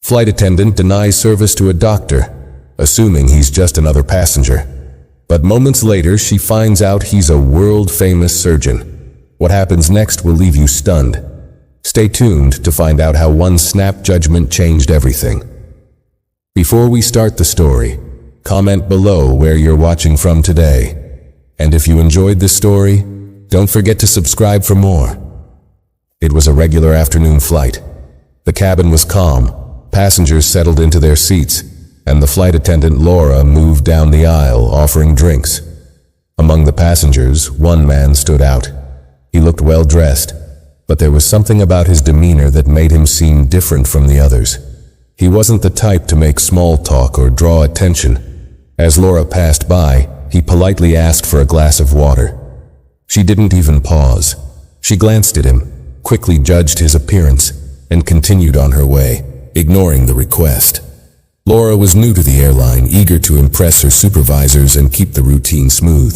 Flight attendant denies service to a doctor, assuming he's just another passenger. But moments later, she finds out he's a world-famous surgeon. What happens next will leave you stunned. Stay tuned to find out how one snap judgment changed everything. Before we start the story, comment below where you're watching from today. And if you enjoyed this story, don't forget to subscribe for more. It was a regular afternoon flight. The cabin was calm, passengers settled into their seats, and the flight attendant Laura moved down the aisle offering drinks. Among the passengers, one man stood out. He looked well dressed, but there was something about his demeanor that made him seem different from the others. He wasn't the type to make small talk or draw attention. As Laura passed by, he politely asked for a glass of water. She didn't even pause. She glanced at him, quickly judged his appearance, and continued on her way, ignoring the request. Laura was new to the airline, eager to impress her supervisors and keep the routine smooth.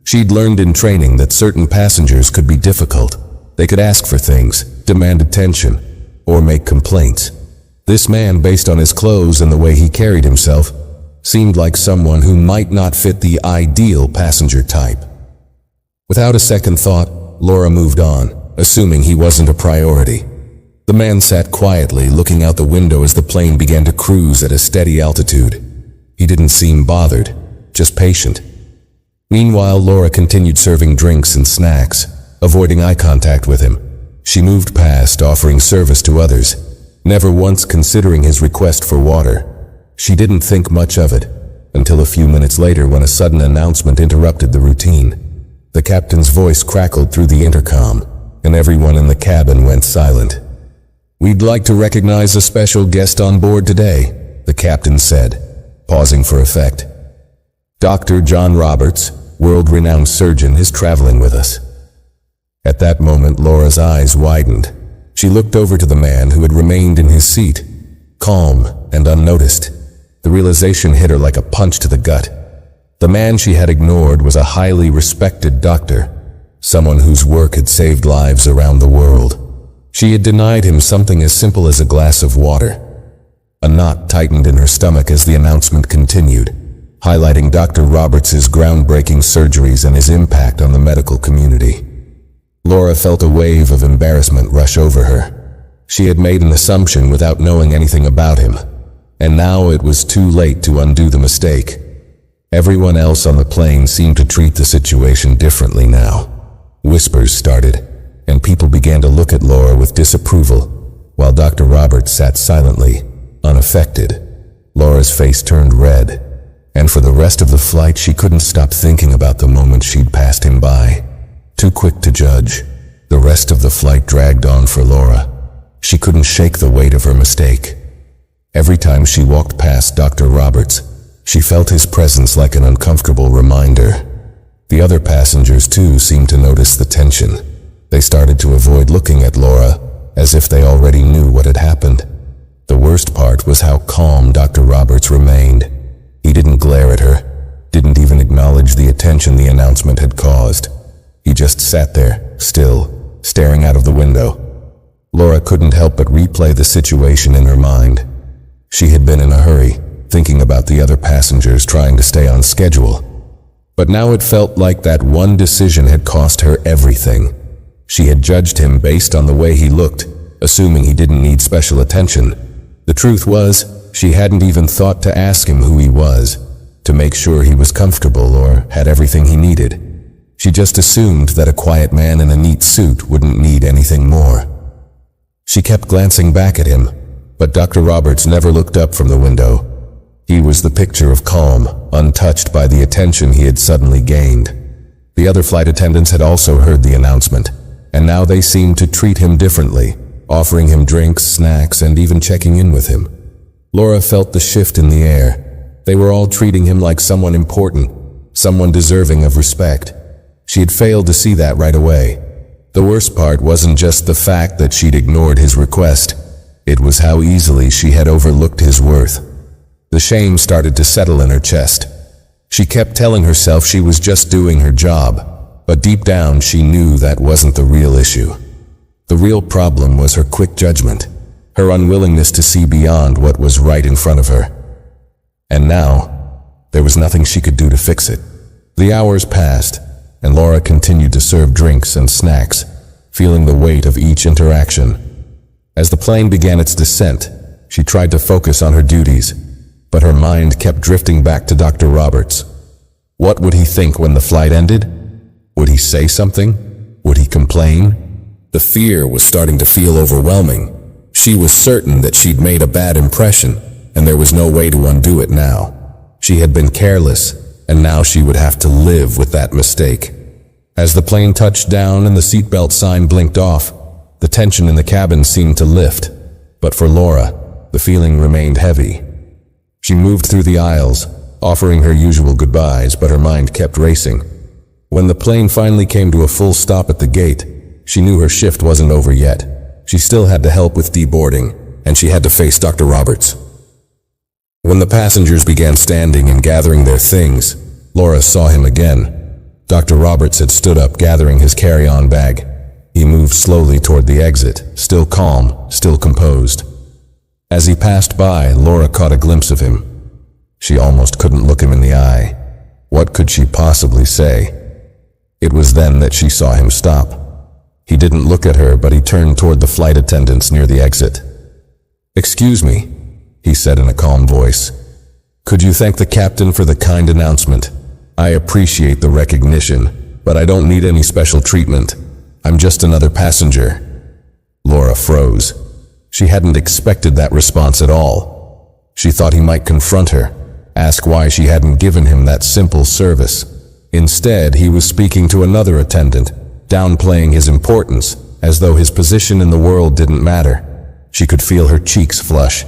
She'd learned in training that certain passengers could be difficult. They could ask for things, demand attention, or make complaints. This man, based on his clothes and the way he carried himself, seemed like someone who might not fit the ideal passenger type. Without a second thought, Laura moved on, assuming he wasn't a priority. The man sat quietly, looking out the window as the plane began to cruise at a steady altitude. He didn't seem bothered, just patient. Meanwhile, Laura continued serving drinks and snacks, avoiding eye contact with him. She moved past, offering service to others, never once considering his request for water. She didn't think much of it, until a few minutes later when a sudden announcement interrupted the routine. The captain's voice crackled through the intercom, and everyone in the cabin went silent. "We'd like to recognize a special guest on board today," the captain said, pausing for effect. "Dr. John Roberts, world-renowned surgeon, is traveling with us." At that moment, Laura's eyes widened. She looked over to the man who had remained in his seat, calm and unnoticed. The realization hit her like a punch to the gut. The man she had ignored was a highly respected doctor, someone whose work had saved lives around the world. She had denied him something as simple as a glass of water. A knot tightened in her stomach as the announcement continued, highlighting Dr. Roberts' groundbreaking surgeries and his impact on the medical community. Laura felt a wave of embarrassment rush over her. She had made an assumption without knowing anything about him, and now it was too late to undo the mistake. Everyone else on the plane seemed to treat the situation differently now. Whispers started, and people began to look at Laura with disapproval, while Dr. Roberts sat silently, unaffected. Laura's face turned red, and for the rest of the flight she couldn't stop thinking about the moment she'd passed him by. Too quick to judge, the rest of the flight dragged on for Laura. She couldn't shake the weight of her mistake. Every time she walked past Dr. Roberts, she felt his presence like an uncomfortable reminder. The other passengers too seemed to notice the tension. They started to avoid looking at Laura, as if they already knew what had happened. The worst part was how calm Dr. Roberts remained. He didn't glare at her, didn't even acknowledge the attention the announcement had caused. He just sat there, still, staring out of the window. Laura couldn't help but replay the situation in her mind. She had been in a hurry, thinking about the other passengers trying to stay on schedule. But now it felt like that one decision had cost her everything. She had judged him based on the way he looked, assuming he didn't need special attention. The truth was, she hadn't even thought to ask him who he was, to make sure he was comfortable or had everything he needed. She just assumed that a quiet man in a neat suit wouldn't need anything more. She kept glancing back at him, but Dr. Roberts never looked up from the window. He was the picture of calm, untouched by the attention he had suddenly gained. The other flight attendants had also heard the announcement, and now they seemed to treat him differently, offering him drinks, snacks, and even checking in with him. Laura felt the shift in the air. They were all treating him like someone important, someone deserving of respect. She had failed to see that right away. The worst part wasn't just the fact that she'd ignored his request. It was how easily she had overlooked his worth. The shame started to settle in her chest. She kept telling herself she was just doing her job, but deep down she knew that wasn't the real issue. The real problem was her quick judgment. her unwillingness to see beyond what was right in front of her. And now, there was nothing she could do to fix it. The hours passed, and Laura continued to serve drinks and snacks, feeling the weight of each interaction. As the plane began its descent, she tried to focus on her duties, but her mind kept drifting back to Dr. Roberts. What would he think when the flight ended? Would he say something? Would he complain? The fear was starting to feel overwhelming. She was certain that she'd made a bad impression, and there was no way to undo it now. She had been careless, and now she would have to live with that mistake. As the plane touched down and the seatbelt sign blinked off, the tension in the cabin seemed to lift. But for Laura, the feeling remained heavy. She moved through the aisles, offering her usual goodbyes, but her mind kept racing. When the plane finally came to a full stop at the gate, she knew her shift wasn't over yet. She still had to help with deboarding, and she had to face Dr. Roberts. When the passengers began standing and gathering their things, Laura saw him again. Dr. Roberts had stood up, gathering his carry-on bag. He moved slowly toward the exit, still calm, still composed. As he passed by, Laura caught a glimpse of him. She almost couldn't look him in the eye. What could she possibly say? It was then that she saw him stop. He didn't look at her, but he turned toward the flight attendants near the exit. "Excuse me," he said in a calm voice. "Could you thank the captain for the kind announcement? I appreciate the recognition, but I don't need any special treatment. I'm just another passenger." Laura froze. She hadn't expected that response at all. She thought he might confront her, ask why she hadn't given him that simple service. Instead, he was speaking to another attendant, downplaying his importance, as though his position in the world didn't matter. She could feel her cheeks flush.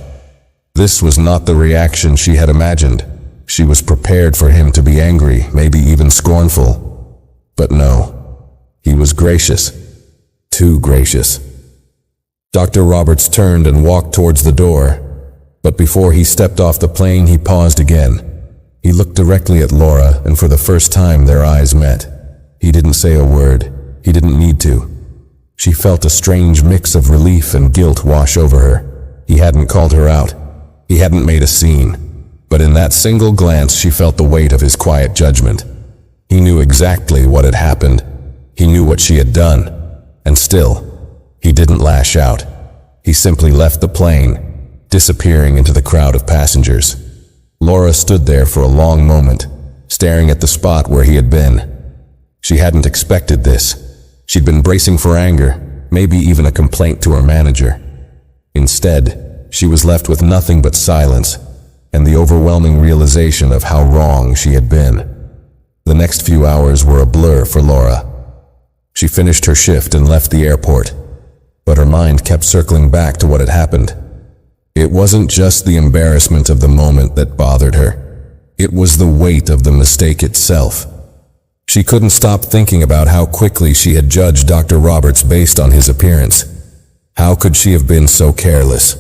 This was not the reaction she had imagined. She was prepared for him to be angry, maybe even scornful. But no, he was gracious. Too gracious. Dr. Roberts turned and walked towards the door, but before he stepped off the plane, he paused again. He looked directly at Laura, and for the first time their eyes met. He didn't say a word. He didn't need to. She felt a strange mix of relief and guilt wash over her. He hadn't called her out. He hadn't made a scene. But in that single glance, she felt the weight of his quiet judgment. He knew exactly what had happened. He knew what she had done. And still, he didn't lash out. He simply left the plane, disappearing into the crowd of passengers. Laura stood there for a long moment, staring at the spot where he had been. She hadn't expected this. She'd been bracing for anger, maybe even a complaint to her manager. Instead, she was left with nothing but silence and the overwhelming realization of how wrong she had been. The next few hours were a blur for Laura. She finished her shift and left the airport, but her mind kept circling back to what had happened. It wasn't just the embarrassment of the moment that bothered her. It was the weight of the mistake itself. She couldn't stop thinking about how quickly she had judged Dr. Roberts based on his appearance. How could she have been so careless?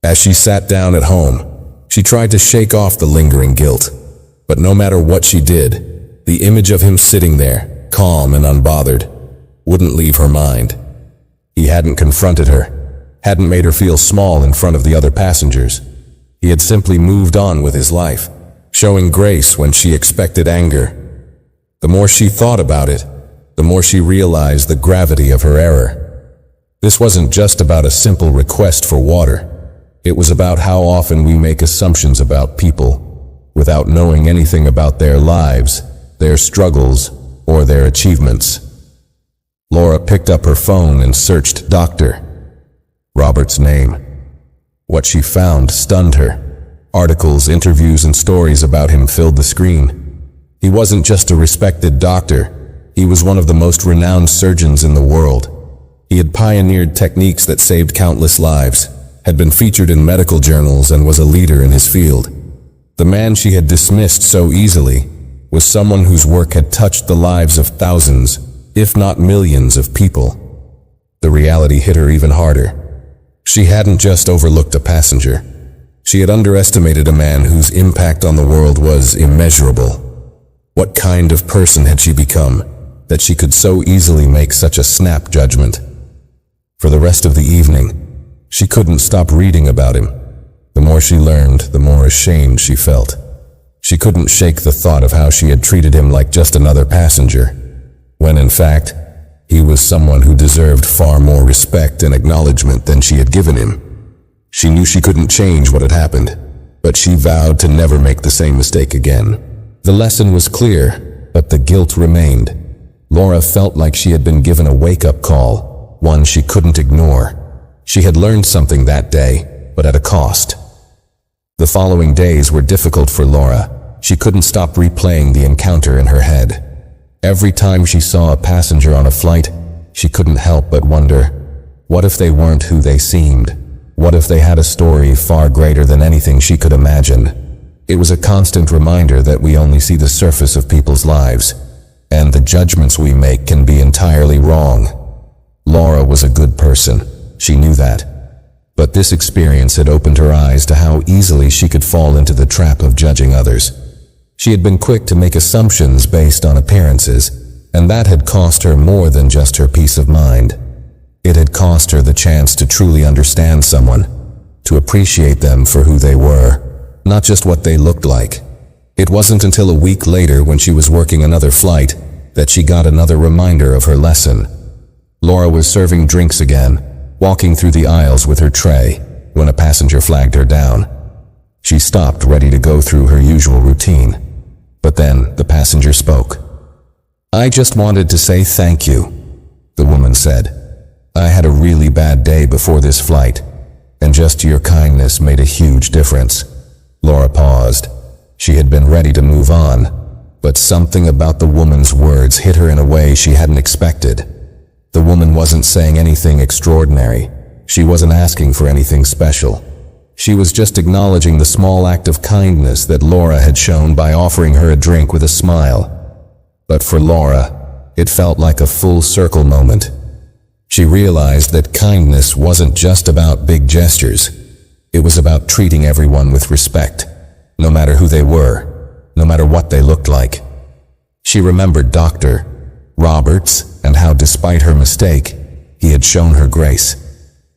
As she sat down at home, she tried to shake off the lingering guilt. But no matter what she did, the image of him sitting there, calm and unbothered, wouldn't leave her mind. He hadn't confronted her, hadn't made her feel small in front of the other passengers. He had simply moved on with his life, showing grace when she expected anger. The more she thought about it, the more she realized the gravity of her error. This wasn't just about a simple request for water. It was about how often we make assumptions about people without knowing anything about their lives, their struggles, or their achievements. Laura picked up her phone and searched Dr. Roberts' name. What she found stunned her. Articles, interviews, and stories about him filled the screen. He wasn't just a respected doctor. He was one of the most renowned surgeons in the world. He had pioneered techniques that saved countless lives, had been featured in medical journals, and was a leader in his field. The man she had dismissed so easily was someone whose work had touched the lives of thousands, if not millions of people. The reality hit her even harder. She hadn't just overlooked a passenger. She had underestimated a man whose impact on the world was immeasurable. What kind of person had she become that she could so easily make such a snap judgment? For the rest of the evening, She couldn't stop reading about him. The more she learned, the more ashamed she felt. She couldn't shake the thought of how she had treated him like just another passenger, when in fact, he was someone who deserved far more respect and acknowledgement than she had given him. She knew she couldn't change what had happened, but she vowed to never make the same mistake again. The lesson was clear, but the guilt remained. Laura felt like she had been given a wake-up call, one she couldn't ignore. She had learned something that day, but at a cost. The following days were difficult for Laura. She couldn't stop replaying the encounter in her head. Every time she saw a passenger on a flight, she couldn't help but wonder, what if they weren't who they seemed? What if they had a story far greater than anything she could imagine? It was a constant reminder that we only see the surface of people's lives, and the judgments we make can be entirely wrong. Laura was a good person. She knew that. But this experience had opened her eyes to how easily she could fall into the trap of judging others. She had been quick to make assumptions based on appearances, and that had cost her more than just her peace of mind. It had cost her the chance to truly understand someone, to appreciate them for who they were, not just what they looked like. It wasn't until a week later, when she was working another flight, that she got another reminder of her lesson. Laura was serving drinks again, walking through the aisles with her tray, when a passenger flagged her down. She stopped, ready to go through her usual routine. But then the passenger spoke. "I just wanted to say thank you," the woman said. "I had a really bad day before this flight, and just your kindness made a huge difference." Laura paused. She had been ready to move on, but something about the woman's words hit her in a way she hadn't expected. The woman wasn't saying anything extraordinary. She wasn't asking for anything special. She was just acknowledging the small act of kindness that Laura had shown by offering her a drink with a smile. But for Laura, it felt like a full circle moment. She realized that kindness wasn't just about big gestures. It was about treating everyone with respect, no matter who they were, no matter what they looked like. She remembered Dr. Roberts and how, despite her mistake, he had shown her grace.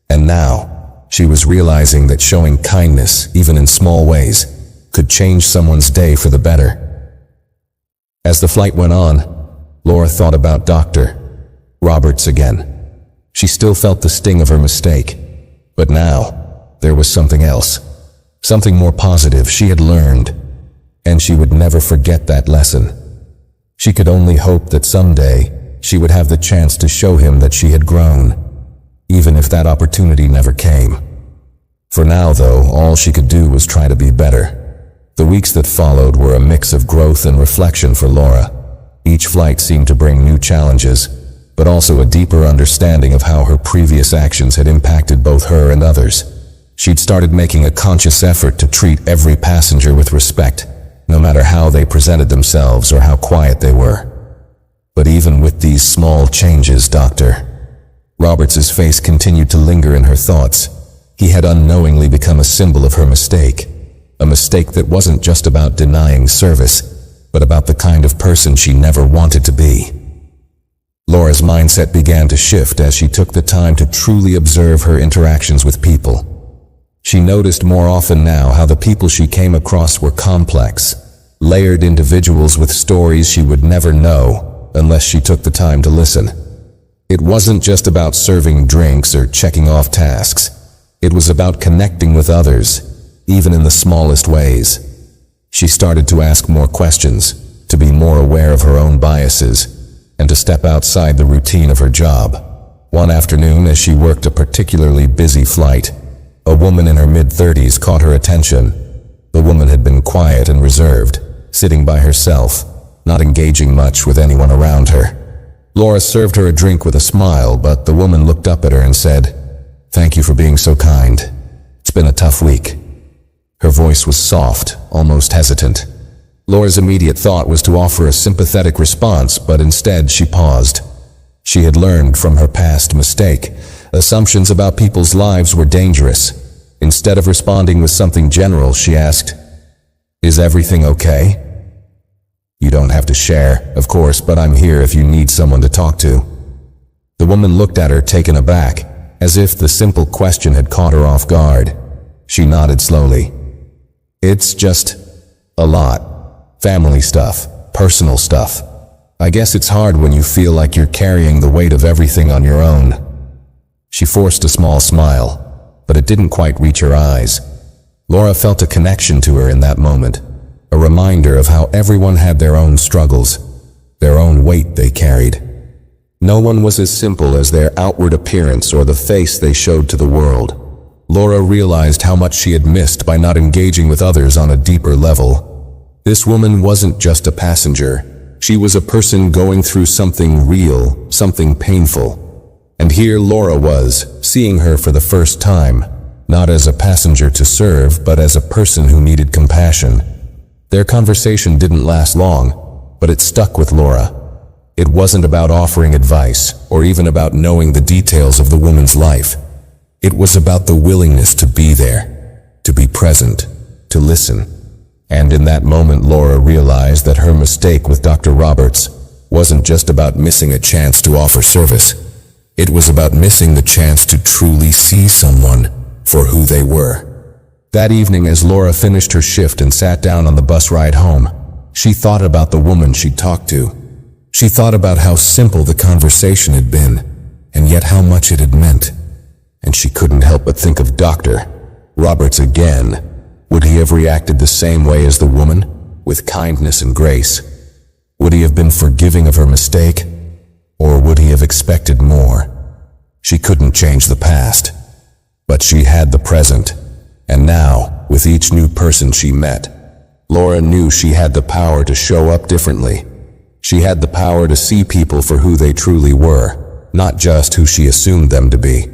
And now, she was realizing that showing kindness, even in small ways, could change someone's day for the better. As the flight went on, Laura thought about Dr. Roberts again. She still felt the sting of her mistake, but now, there was something else. Something more positive she had learned, and she would never forget that lesson. She could only hope that someday she would have the chance to show him that she had grown, even if that opportunity never came. For now, though, all she could do was try to be better. The weeks that followed were a mix of growth and reflection for Laura. Each flight seemed to bring new challenges, but also a deeper understanding of how her previous actions had impacted both her and others. She'd started making a conscious effort to treat every passenger with respect, no matter how they presented themselves or how quiet they were. But even with these small changes, Dr. Roberts's face continued to linger in her thoughts. He had unknowingly become a symbol of her mistake, a mistake that wasn't just about denying service, but about the kind of person she never wanted to be. Laura's mindset began to shift as she took the time to truly observe her interactions with people. She noticed more often now how the people she came across were complex, layered individuals with stories she would never know unless she took the time to listen. It wasn't just about serving drinks or checking off tasks. It was about connecting with others, even in the smallest ways. She started to ask more questions, to be more aware of her own biases, and to step outside the routine of her job. One afternoon, as she worked a particularly busy flight, a woman in her mid-30s caught her attention. The woman had been quiet and reserved, sitting by herself, not engaging much with anyone around her. Laura served her a drink with a smile, but the woman looked up at her and said, "Thank you for being so kind. It's been a tough week." Her voice was soft, almost hesitant. Laura's immediate thought was to offer a sympathetic response, but instead she paused. She had learned from her past mistake. Assumptions about people's lives were dangerous. Instead of responding with something general, she asked, "Is everything okay?" "You don't have to share, of course, but I'm here if you need someone to talk to." The woman looked at her, taken aback. as if the simple question had caught her off guard. She nodded slowly. "It's just a lot. Family stuff, personal stuff. I guess it's hard when you feel like you're carrying the weight of everything on your own." She forced a small smile, but it didn't quite reach her eyes. Laura felt a connection to her in that moment, a reminder of how everyone had their own struggles, their own weight they carried. No one was as simple as their outward appearance or the face they showed to the world. Laura realized how much she had missed by not engaging with others on a deeper level. This woman wasn't just a passenger. She was a person going through something real, something painful. And here Laura was, seeing her for the first time, not as a passenger to serve, but as a person who needed compassion. Their conversation didn't last long, but it stuck with Laura. It wasn't about offering advice, or even about knowing the details of the woman's life. It was about the willingness to be there, to be present, to listen. And in that moment, Laura realized that her mistake with Dr. Roberts wasn't just about missing a chance to offer service. It was about missing the chance to truly see someone for who they were. That evening, as Laura finished her shift and sat down on the bus ride home, she thought about the woman she'd talked to. She thought about how simple the conversation had been, and yet how much it had meant. And she couldn't help but think of Dr. Roberts again. Would he have reacted the same way as the woman, with kindness and grace? Would he have been forgiving of her mistake? Or would he have expected more? She couldn't change the past, but she had the present. And now, with each new person she met, Laura knew she had the power to show up differently. She had the power to see people for who they truly were, not just who she assumed them to be.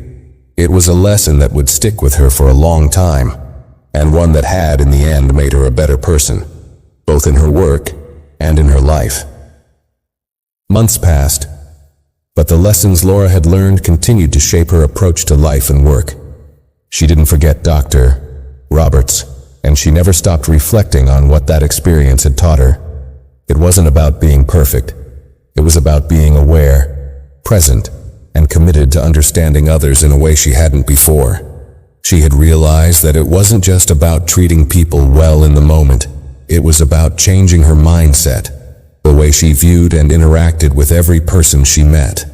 It was a lesson that would stick with her for a long time, and one that had, in the end, made her a better person, both in her work and in her life. Months passed, but the lessons Laura had learned continued to shape her approach to life and work. She didn't forget Dr. Roberts, and she never stopped reflecting on what that experience had taught her. It wasn't about being perfect. It was about being aware, present, and committed to understanding others in a way she hadn't before. She had realized that it wasn't just about treating people well in the moment. It was about changing her mindset, the way she viewed and interacted with every person she met.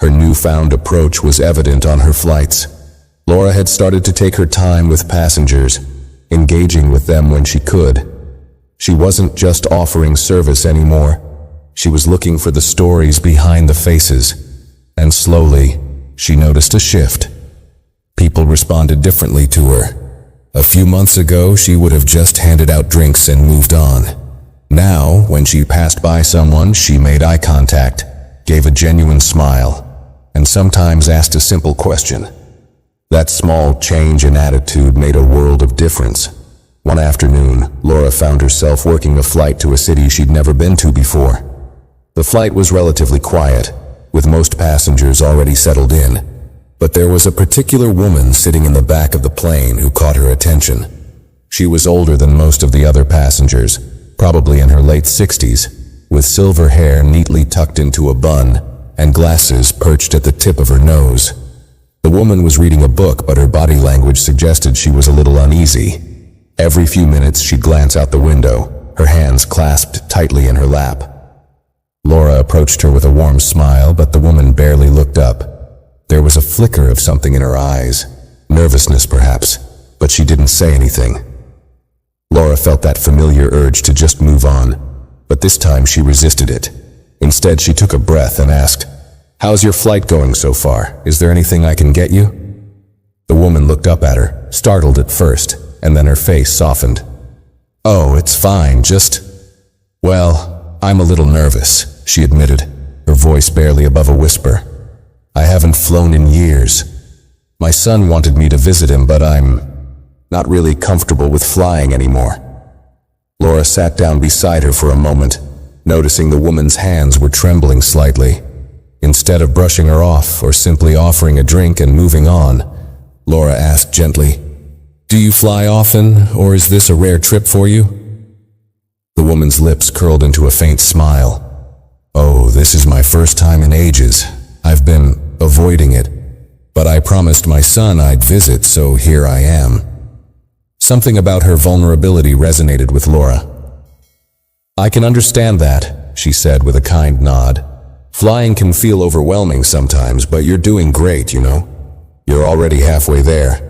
Her newfound approach was evident on her flights. Laura had started to take her time with passengers, engaging with them when she could. She wasn't just offering service anymore. She was looking for the stories behind the faces. And slowly, she noticed a shift. People responded differently to her. A few months ago, she would have just handed out drinks and moved on. Now, when she passed by someone, she made eye contact, gave a genuine smile, and sometimes asked a simple question. That small change in attitude made a world of difference. One afternoon, Laura found herself working a flight to a city she'd never been to before. The flight was relatively quiet, with most passengers already settled in, but there was a particular woman sitting in the back of the plane who caught her attention. She was older than most of the other passengers, probably in her late 60s, with silver hair neatly tucked into a bun and glasses perched at the tip of her nose. The woman was reading a book, but her body language suggested she was a little uneasy. Every few minutes she'd glance out the window, her hands clasped tightly in her lap. Laura approached her with a warm smile, but the woman barely looked up. There was a flicker of something in her eyes, nervousness perhaps, but she didn't say anything. Laura felt that familiar urge to just move on, but this time she resisted it. Instead, she took a breath and asked, "How's your flight going so far? Is there anything I can get you?" The woman looked up at her, startled at first, and then her face softened. "Oh, it's fine, I'm a little nervous," she admitted, her voice barely above a whisper. "I haven't flown in years. My son wanted me to visit him, but I'm not really comfortable with flying anymore." Laura sat down beside her for a moment, noticing the woman's hands were trembling slightly. Instead of brushing her off or simply offering a drink and moving on, Laura asked gently, "Do you fly often, or is this a rare trip for you?" The woman's lips curled into a faint smile. "Oh, this is my first time in ages. I've been avoiding it. But I promised my son I'd visit, so here I am." Something about her vulnerability resonated with Laura. "I can understand that," she said with a kind nod. "Flying can feel overwhelming sometimes, but you're doing great, you know. You're already halfway there."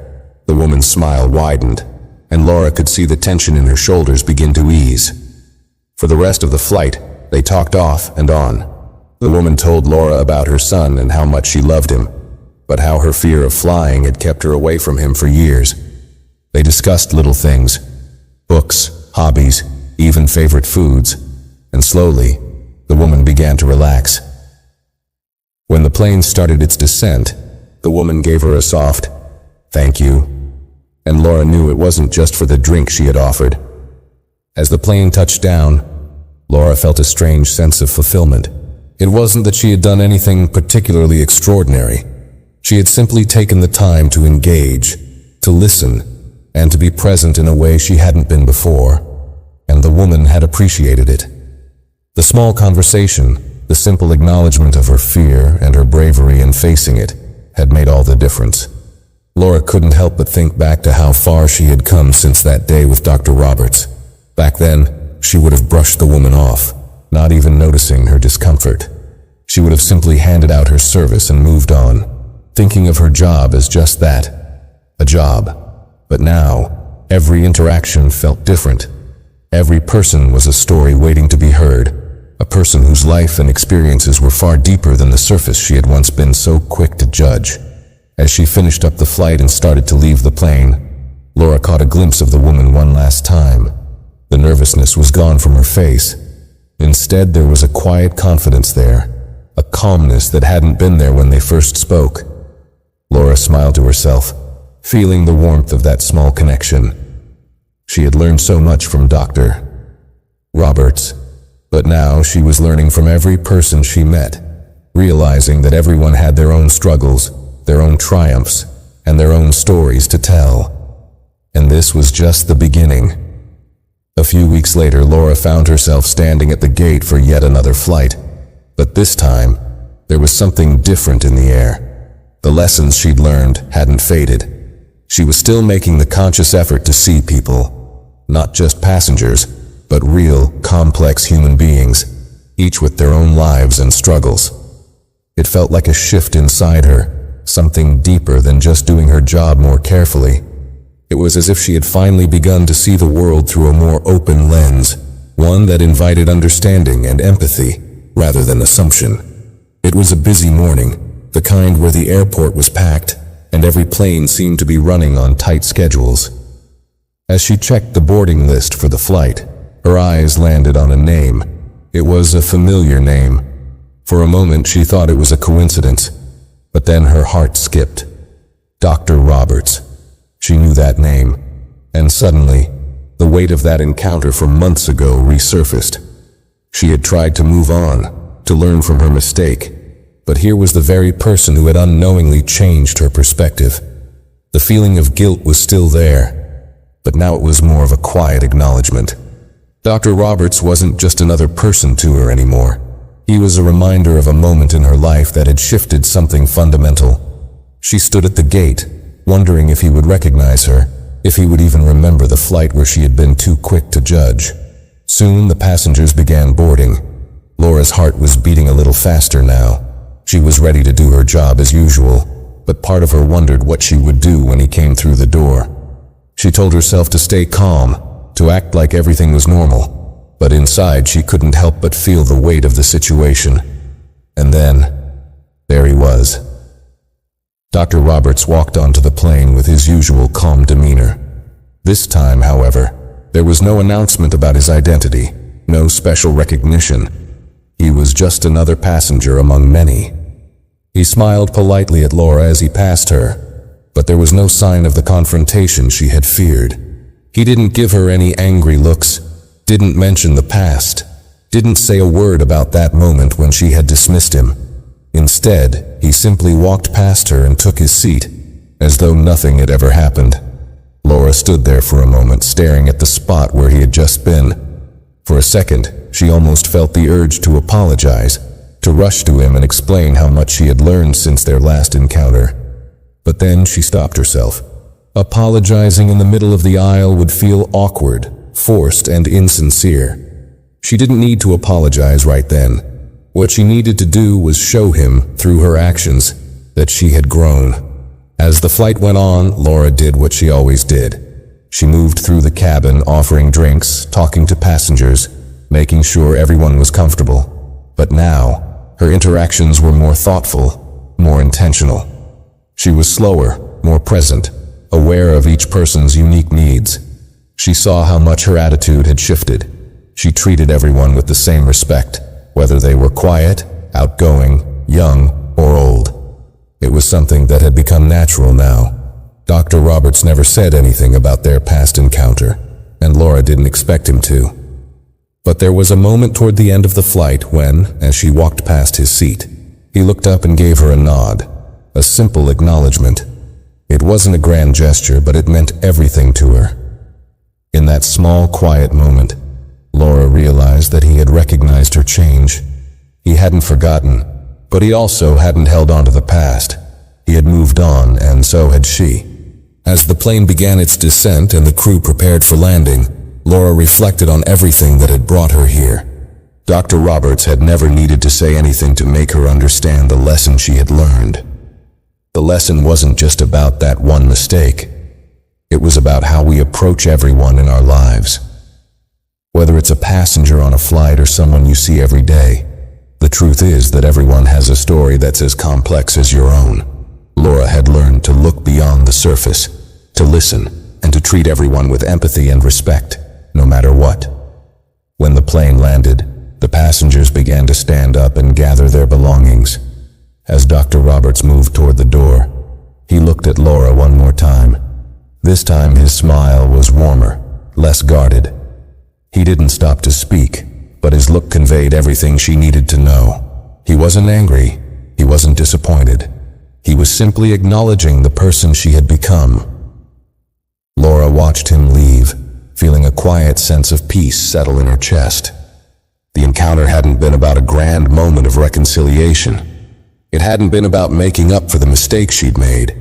The woman's smile widened, and Laura could see the tension in her shoulders begin to ease. For the rest of the flight, they talked off and on. The woman told Laura about her son and how much she loved him, but how her fear of flying had kept her away from him for years. They discussed little things, books, hobbies, even favorite foods, and slowly, the woman began to relax. When the plane started its descent, the woman gave her a soft, "Thank you," and Laura knew it wasn't just for the drink she had offered. As the plane touched down, Laura felt a strange sense of fulfillment. It wasn't that she had done anything particularly extraordinary. She had simply taken the time to engage, to listen, and to be present in a way she hadn't been before, and the woman had appreciated it. The small conversation, the simple acknowledgement of her fear and her bravery in facing it, had made all the difference. Laura couldn't help but think back to how far she had come since that day with Dr. Roberts. Back then, she would have brushed the woman off, not even noticing her discomfort. She would have simply handed out her service and moved on, thinking of her job as just that, a job. But now, every interaction felt different. Every person was a story waiting to be heard, a person whose life and experiences were far deeper than the surface she had once been so quick to judge. As she finished up the flight and started to leave the plane, Laura caught a glimpse of the woman one last time. The nervousness was gone from her face. Instead, there was a quiet confidence there, a calmness that hadn't been there when they first spoke. Laura smiled to herself, feeling the warmth of that small connection. She had learned so much from Dr. Roberts, but now she was learning from every person she met, realizing that everyone had their own struggles, their own triumphs, and their own stories to tell. And this was just the beginning. A few weeks later, Laura found herself standing at the gate for yet another flight. But this time, there was something different in the air. The lessons she'd learned hadn't faded. She was still making the conscious effort to see people, not just passengers, but real, complex human beings, each with their own lives and struggles. It felt like a shift inside her, something deeper than just doing her job more carefully. It was as if she had finally begun to see the world through a more open lens, one that invited understanding and empathy, rather than assumption. It was a busy morning, the kind where the airport was packed, and every plane seemed to be running on tight schedules. As she checked the boarding list for the flight, her eyes landed on a name. It was a familiar name. For a moment she thought it was a coincidence, but then her heart skipped. Dr. Roberts. She knew that name, and suddenly, the weight of that encounter from months ago resurfaced. She had tried to move on, to learn from her mistake, but here was the very person who had unknowingly changed her perspective. The feeling of guilt was still there, but now it was more of a quiet acknowledgement. Dr. Roberts wasn't just another person to her anymore. He was a reminder of a moment in her life that had shifted something fundamental. She stood at the gate, wondering if he would recognize her, if he would even remember the flight where she had been too quick to judge. Soon the passengers began boarding. Laura's heart was beating a little faster now. She was ready to do her job as usual, but part of her wondered what she would do when he came through the door. She told herself to stay calm, to act like everything was normal, but inside she couldn't help but feel the weight of the situation. And then, there he was. Dr. Roberts walked onto the plane with his usual calm demeanor. This time, however, there was no announcement about his identity, no special recognition. He was just another passenger among many. He smiled politely at Laura as he passed her, but there was no sign of the confrontation she had feared. He didn't give her any angry looks, didn't mention the past, didn't say a word about that moment when she had dismissed him. Instead, he simply walked past her and took his seat, as though nothing had ever happened. Laura stood there for a moment, staring at the spot where he had just been. For a second, she almost felt the urge to apologize, to rush to him and explain how much she had learned since their last encounter. But then she stopped herself. Apologizing in the middle of the aisle would feel awkward, forced, and insincere. She didn't need to apologize right then. What she needed to do was show him, through her actions, that she had grown. As the flight went on, Laura did what she always did. She moved through the cabin, offering drinks, talking to passengers, making sure everyone was comfortable. But now, her interactions were more thoughtful, more intentional. She was slower, more present, aware of each person's unique needs. She saw how much her attitude had shifted. She treated everyone with the same respect, whether they were quiet, outgoing, young, or old. It was something that had become natural now. Dr. Roberts never said anything about their past encounter, and Laura didn't expect him to. But there was a moment toward the end of the flight when, as she walked past his seat, he looked up and gave her a nod, a simple acknowledgement. It wasn't a grand gesture, but it meant everything to her. In that small, quiet moment, Laura realized that he had recognized her change. He hadn't forgotten, but he also hadn't held on to the past. He had moved on, and so had she. As the plane began its descent and the crew prepared for landing, Laura reflected on everything that had brought her here. Dr. Roberts had never needed to say anything to make her understand the lesson she had learned. The lesson wasn't just about that one mistake. It was about how we approach everyone in our lives. Whether it's a passenger on a flight or someone you see every day, the truth is that everyone has a story that's as complex as your own. Laura had learned to look beyond the surface, to listen, and to treat everyone with empathy and respect, no matter what. When the plane landed, the passengers began to stand up and gather their belongings. As Dr. Roberts moved toward the door, he looked at Laura one more time. This time his smile was warmer, less guarded. He didn't stop to speak, but his look conveyed everything she needed to know. He wasn't angry. He wasn't disappointed. He was simply acknowledging the person she had become. Laura watched him leave, feeling a quiet sense of peace settle in her chest. The encounter hadn't been about a grand moment of reconciliation. It hadn't been about making up for the mistakes she'd made.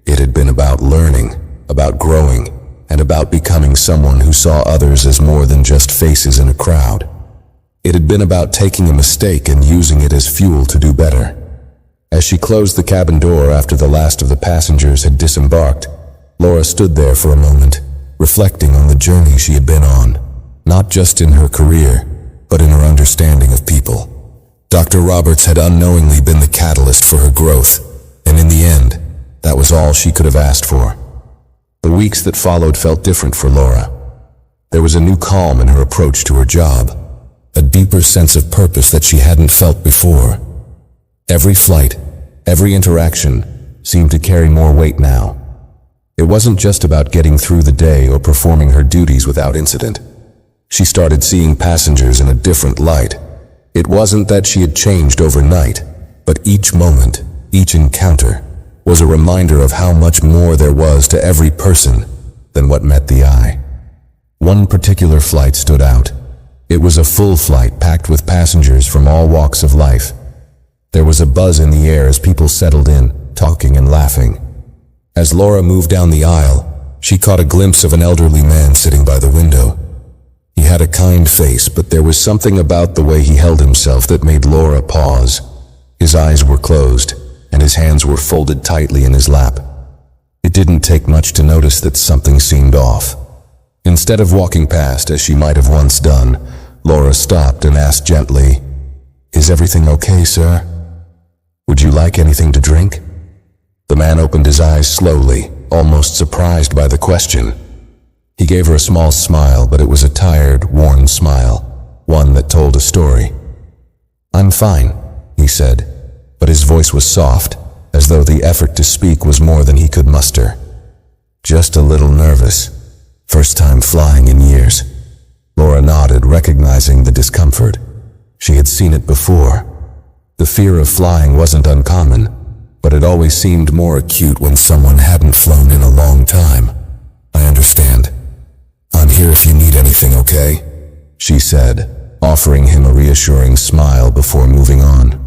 It had been about learning, about growing, and about becoming someone who saw others as more than just faces in a crowd. It had been about taking a mistake and using it as fuel to do better. As she closed the cabin door after the last of the passengers had disembarked, Laura stood there for a moment, reflecting on the journey she had been on, not just in her career, but in her understanding of people. Dr. Roberts had unknowingly been the catalyst for her growth, and in the end, that was all she could have asked for. The weeks that followed felt different for Laura. There was a new calm in her approach to her job, a deeper sense of purpose that she hadn't felt before. Every flight, every interaction seemed to carry more weight now. It wasn't just about getting through the day or performing her duties without incident. She started seeing passengers in a different light. It wasn't that she had changed overnight, but each moment, each encounter, was a reminder of how much more there was to every person than what met the eye. One particular flight stood out. It was a full flight packed with passengers from all walks of life. There was a buzz in the air as people settled in, talking and laughing. As Laura moved down the aisle, she caught a glimpse of an elderly man sitting by the window. He had a kind face, but there was something about the way he held himself that made Laura pause. His eyes were closed, and his hands were folded tightly in his lap. It didn't take much to notice that something seemed off. Instead of walking past, as she might have once done, Laura stopped and asked gently, "Is everything okay, sir? Would you like anything to drink?" The man opened his eyes slowly, almost surprised by the question. He gave her a small smile, but it was a tired, worn smile, one that told a story. "I'm fine," he said, but his voice was soft, as though the effort to speak was more than he could muster. "Just a little nervous. First time flying in years." Laura nodded, recognizing the discomfort. She had seen it before. The fear of flying wasn't uncommon, but it always seemed more acute when someone hadn't flown in a long time. "I understand. I'm here if you need anything, okay?" she said, offering him a reassuring smile before moving on.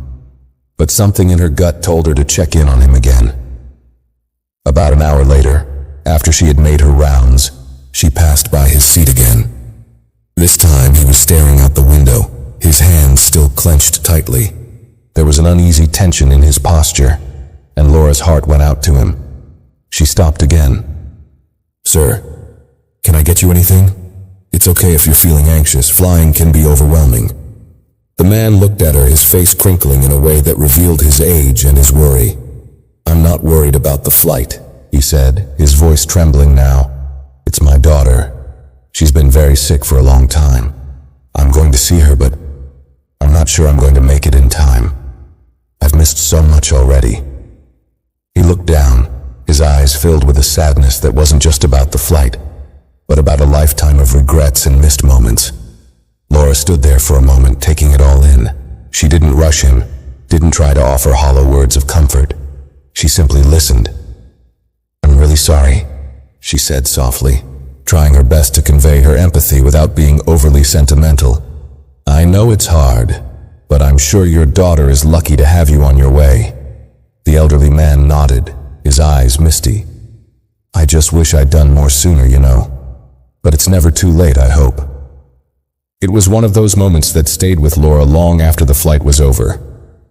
But something in her gut told her to check in on him again. About an hour later, after she had made her rounds, she passed by his seat again. This time he was staring out the window, his hands still clenched tightly. There was an uneasy tension in his posture, and Laura's heart went out to him. She stopped again. "Sir, can I get you anything? It's okay if you're feeling anxious. Flying can be overwhelming." The man looked at her, his face crinkling in a way that revealed his age and his worry. "I'm not worried about the flight," he said, his voice trembling now. "It's my daughter. She's been very sick for a long time. I'm going to see her, but I'm not sure I'm going to make it in time. I've missed so much already." He looked down, his eyes filled with a sadness that wasn't just about the flight, but about a lifetime of regrets and missed moments. Laura stood there for a moment, taking it all in. She didn't rush him, didn't try to offer hollow words of comfort. She simply listened. "I'm really sorry," she said softly, trying her best to convey her empathy without being overly sentimental. "I know it's hard, but I'm sure your daughter is lucky to have you on your way." The elderly man nodded, his eyes misty. "I just wish I'd done more sooner, you know. But it's never too late, I hope." It was one of those moments that stayed with Laura long after the flight was over.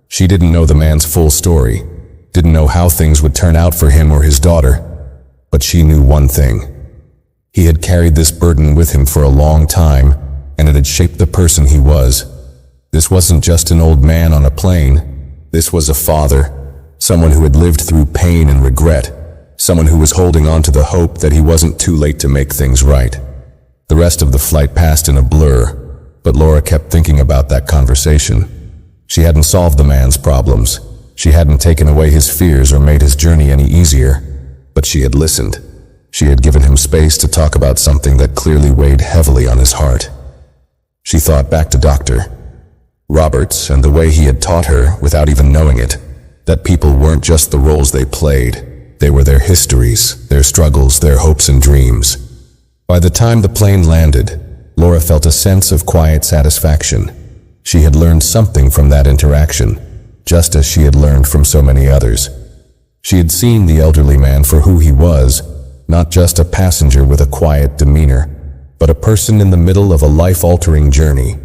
She didn't know the man's full story, didn't know how things would turn out for him or his daughter, but she knew one thing. He had carried this burden with him for a long time, and it had shaped the person he was. This wasn't just an old man on a plane. This was a father, someone who had lived through pain and regret, someone who was holding on to the hope that he wasn't too late to make things right. The rest of the flight passed in a blur, but Laura kept thinking about that conversation. She hadn't solved the man's problems. She hadn't taken away his fears or made his journey any easier, but she had listened. She had given him space to talk about something that clearly weighed heavily on his heart. She thought back to Dr. Roberts and the way he had taught her, without even knowing it, that people weren't just the roles they played. They were their histories, their struggles, their hopes and dreams. By the time the plane landed, Laura felt a sense of quiet satisfaction. She had learned something from that interaction, just as she had learned from so many others. She had seen the elderly man for who he was, not just a passenger with a quiet demeanor, but a person in the middle of a life-altering journey.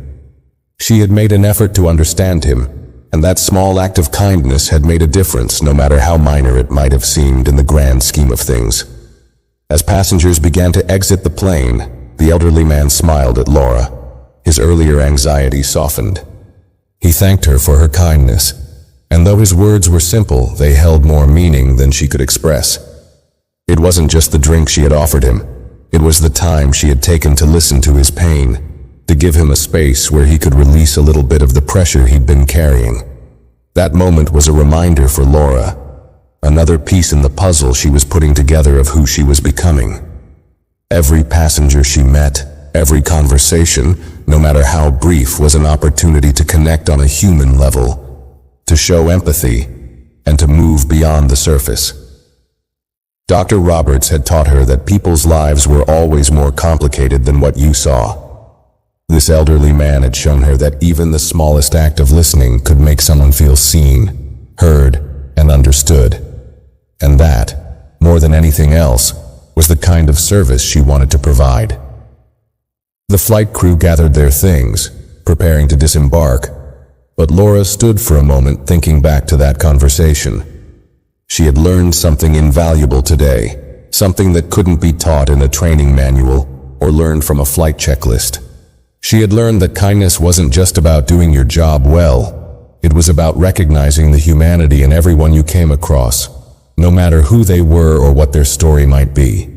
She had made an effort to understand him, and that small act of kindness had made a difference, no matter how minor it might have seemed in the grand scheme of things. As passengers began to exit the plane, the elderly man smiled at Laura. His earlier anxiety softened. He thanked her for her kindness, and though his words were simple, they held more meaning than she could express. It wasn't just the drink she had offered him. It was the time she had taken to listen to his pain, to give him a space where he could release a little bit of the pressure he'd been carrying. That moment was a reminder for Laura, another piece in the puzzle she was putting together of who she was becoming. Every passenger she met, every conversation, no matter how brief, was an opportunity to connect on a human level, to show empathy, and to move beyond the surface. Dr. Roberts had taught her that people's lives were always more complicated than what you saw. This elderly man had shown her that even the smallest act of listening could make someone feel seen, heard, and understood. And that, more than anything else, was the kind of service she wanted to provide. The flight crew gathered their things, preparing to disembark, but Laura stood for a moment thinking back to that conversation. She had learned something invaluable today, something that couldn't be taught in a training manual or learned from a flight checklist. She had learned that kindness wasn't just about doing your job well. It was about recognizing the humanity in everyone you came across, no matter who they were or what their story might be.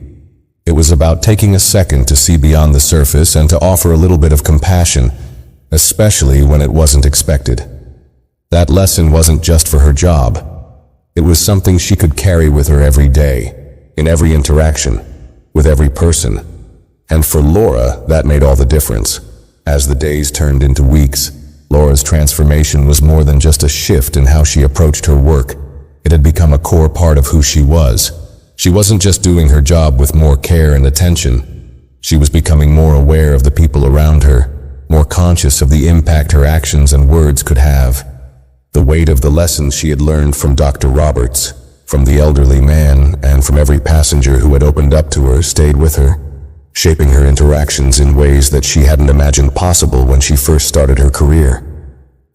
It was about taking a second to see beyond the surface and to offer a little bit of compassion, especially when it wasn't expected. That lesson wasn't just for her job. It was something she could carry with her every day, in every interaction, with every person. And for Laura, that made all the difference. As the days turned into weeks, Laura's transformation was more than just a shift in how she approached her work. It had become a core part of who she was. She wasn't just doing her job with more care and attention. She was becoming more aware of the people around her, more conscious of the impact her actions and words could have. The weight of the lessons she had learned from Dr. Roberts, from the elderly man and from every passenger who had opened up to her, stayed with her, shaping her interactions in ways that she hadn't imagined possible when she first started her career.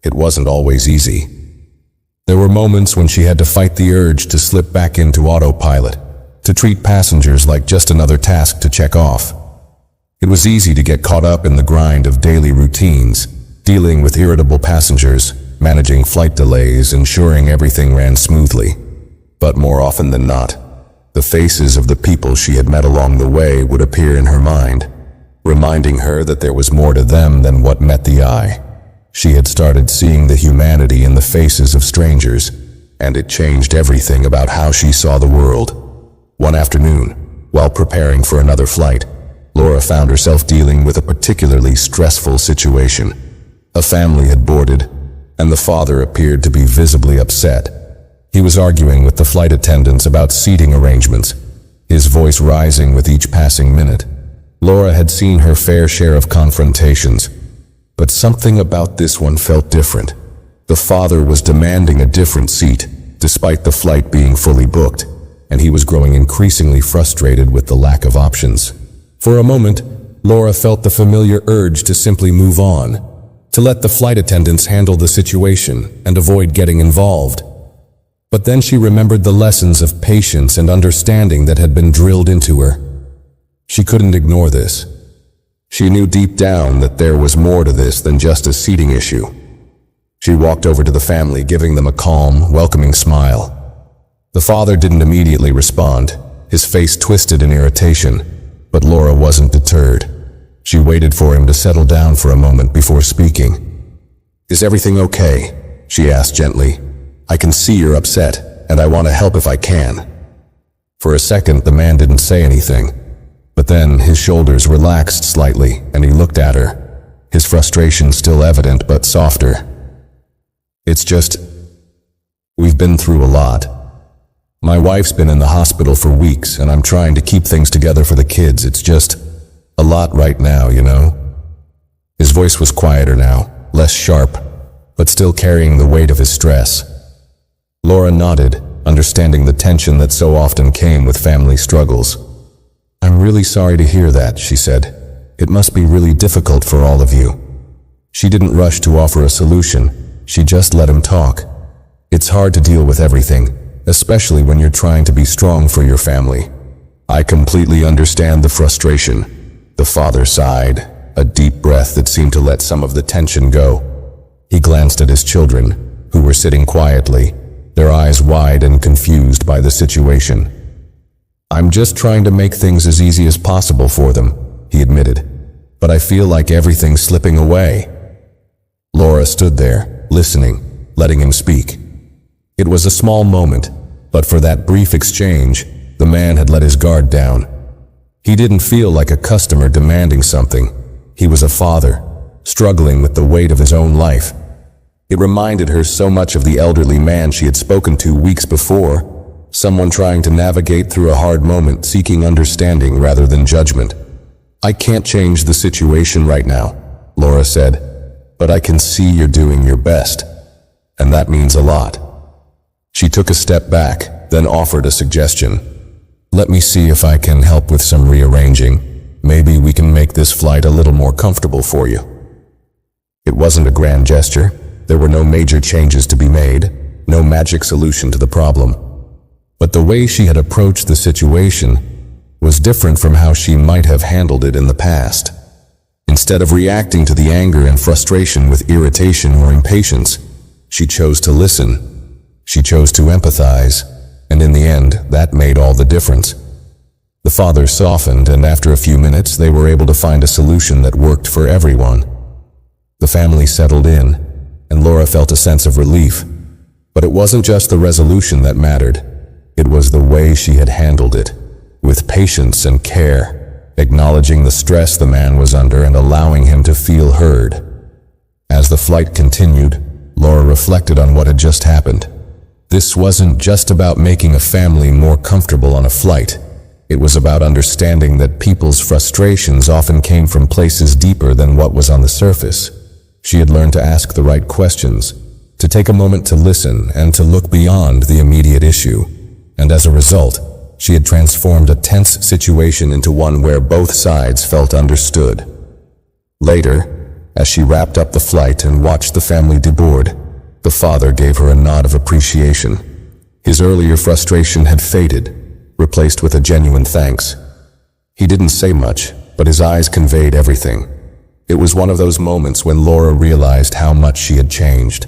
It wasn't always easy. There were moments when she had to fight the urge to slip back into autopilot, to treat passengers like just another task to check off. It was easy to get caught up in the grind of daily routines, dealing with irritable passengers, managing flight delays, ensuring everything ran smoothly. But more often than not, the faces of the people she had met along the way would appear in her mind, reminding her that there was more to them than what met the eye. She had started seeing the humanity in the faces of strangers, and it changed everything about how she saw the world. One afternoon, while preparing for another flight, Laura found herself dealing with a particularly stressful situation. A family had boarded, and the father appeared to be visibly upset. He was arguing with the flight attendants about seating arrangements, his voice rising with each passing minute. Laura had seen her fair share of confrontations, but something about this one felt different. The father was demanding a different seat, despite the flight being fully booked, and he was growing increasingly frustrated with the lack of options. For a moment, Laura felt the familiar urge to simply move on, to let the flight attendants handle the situation and avoid getting involved. But then she remembered the lessons of patience and understanding that had been drilled into her. She couldn't ignore this. She knew deep down that there was more to this than just a seating issue. She walked over to the family, giving them a calm, welcoming smile. The father didn't immediately respond, his face twisted in irritation, but Laura wasn't deterred. She waited for him to settle down for a moment before speaking. "Is everything okay?" she asked gently. "I can see you're upset, and I want to help if I can." For a second, the man didn't say anything, but then his shoulders relaxed slightly, and he looked at her, his frustration still evident but softer. "It's just, we've been through a lot. My wife's been in the hospital for weeks, and I'm trying to keep things together for the kids. It's just a lot right now, you know?" His voice was quieter now, less sharp, but still carrying the weight of his stress. Laura nodded, understanding the tension that so often came with family struggles. "I'm really sorry to hear that," she said. "It must be really difficult for all of you." She didn't rush to offer a solution, she just let him talk. "It's hard to deal with everything, especially when you're trying to be strong for your family. I completely understand the frustration." The father sighed, a deep breath that seemed to let some of the tension go. He glanced at his children, who were sitting quietly, their eyes wide and confused by the situation. "I'm just trying to make things as easy as possible for them," he admitted, "but I feel like everything's slipping away." Laura stood there, listening, letting him speak. It was a small moment, but for that brief exchange, the man had let his guard down. He didn't feel like a customer demanding something. He was a father, struggling with the weight of his own life. It reminded her so much of the elderly man she had spoken to weeks before, someone trying to navigate through a hard moment, seeking understanding rather than judgment. "I can't change the situation right now," Laura said, "but I can see you're doing your best, and that means a lot." She took a step back, then offered a suggestion. "Let me see if I can help with some rearranging. Maybe we can make this flight a little more comfortable for you." It wasn't a grand gesture. There were no major changes to be made, no magic solution to the problem. But the way she had approached the situation was different from how she might have handled it in the past. Instead of reacting to the anger and frustration with irritation or impatience, she chose to listen. She chose to empathize, and in the end, that made all the difference. The father softened, and after a few minutes, they were able to find a solution that worked for everyone. The family settled in, and Laura felt a sense of relief. But it wasn't just the resolution that mattered. It was the way she had handled it, with patience and care, acknowledging the stress the man was under and allowing him to feel heard. As the flight continued, Laura reflected on what had just happened. This wasn't just about making a family more comfortable on a flight. It was about understanding that people's frustrations often came from places deeper than what was on the surface. She had learned to ask the right questions, to take a moment to listen and to look beyond the immediate issue. and as a result, she had transformed a tense situation into one where both sides felt understood. Later, as she wrapped up the flight and watched the family deboard, the father gave her a nod of appreciation. His earlier frustration had faded, replaced with a genuine thanks. He didn't say much, but his eyes conveyed everything. It was one of those moments when Laura realized how much she had changed.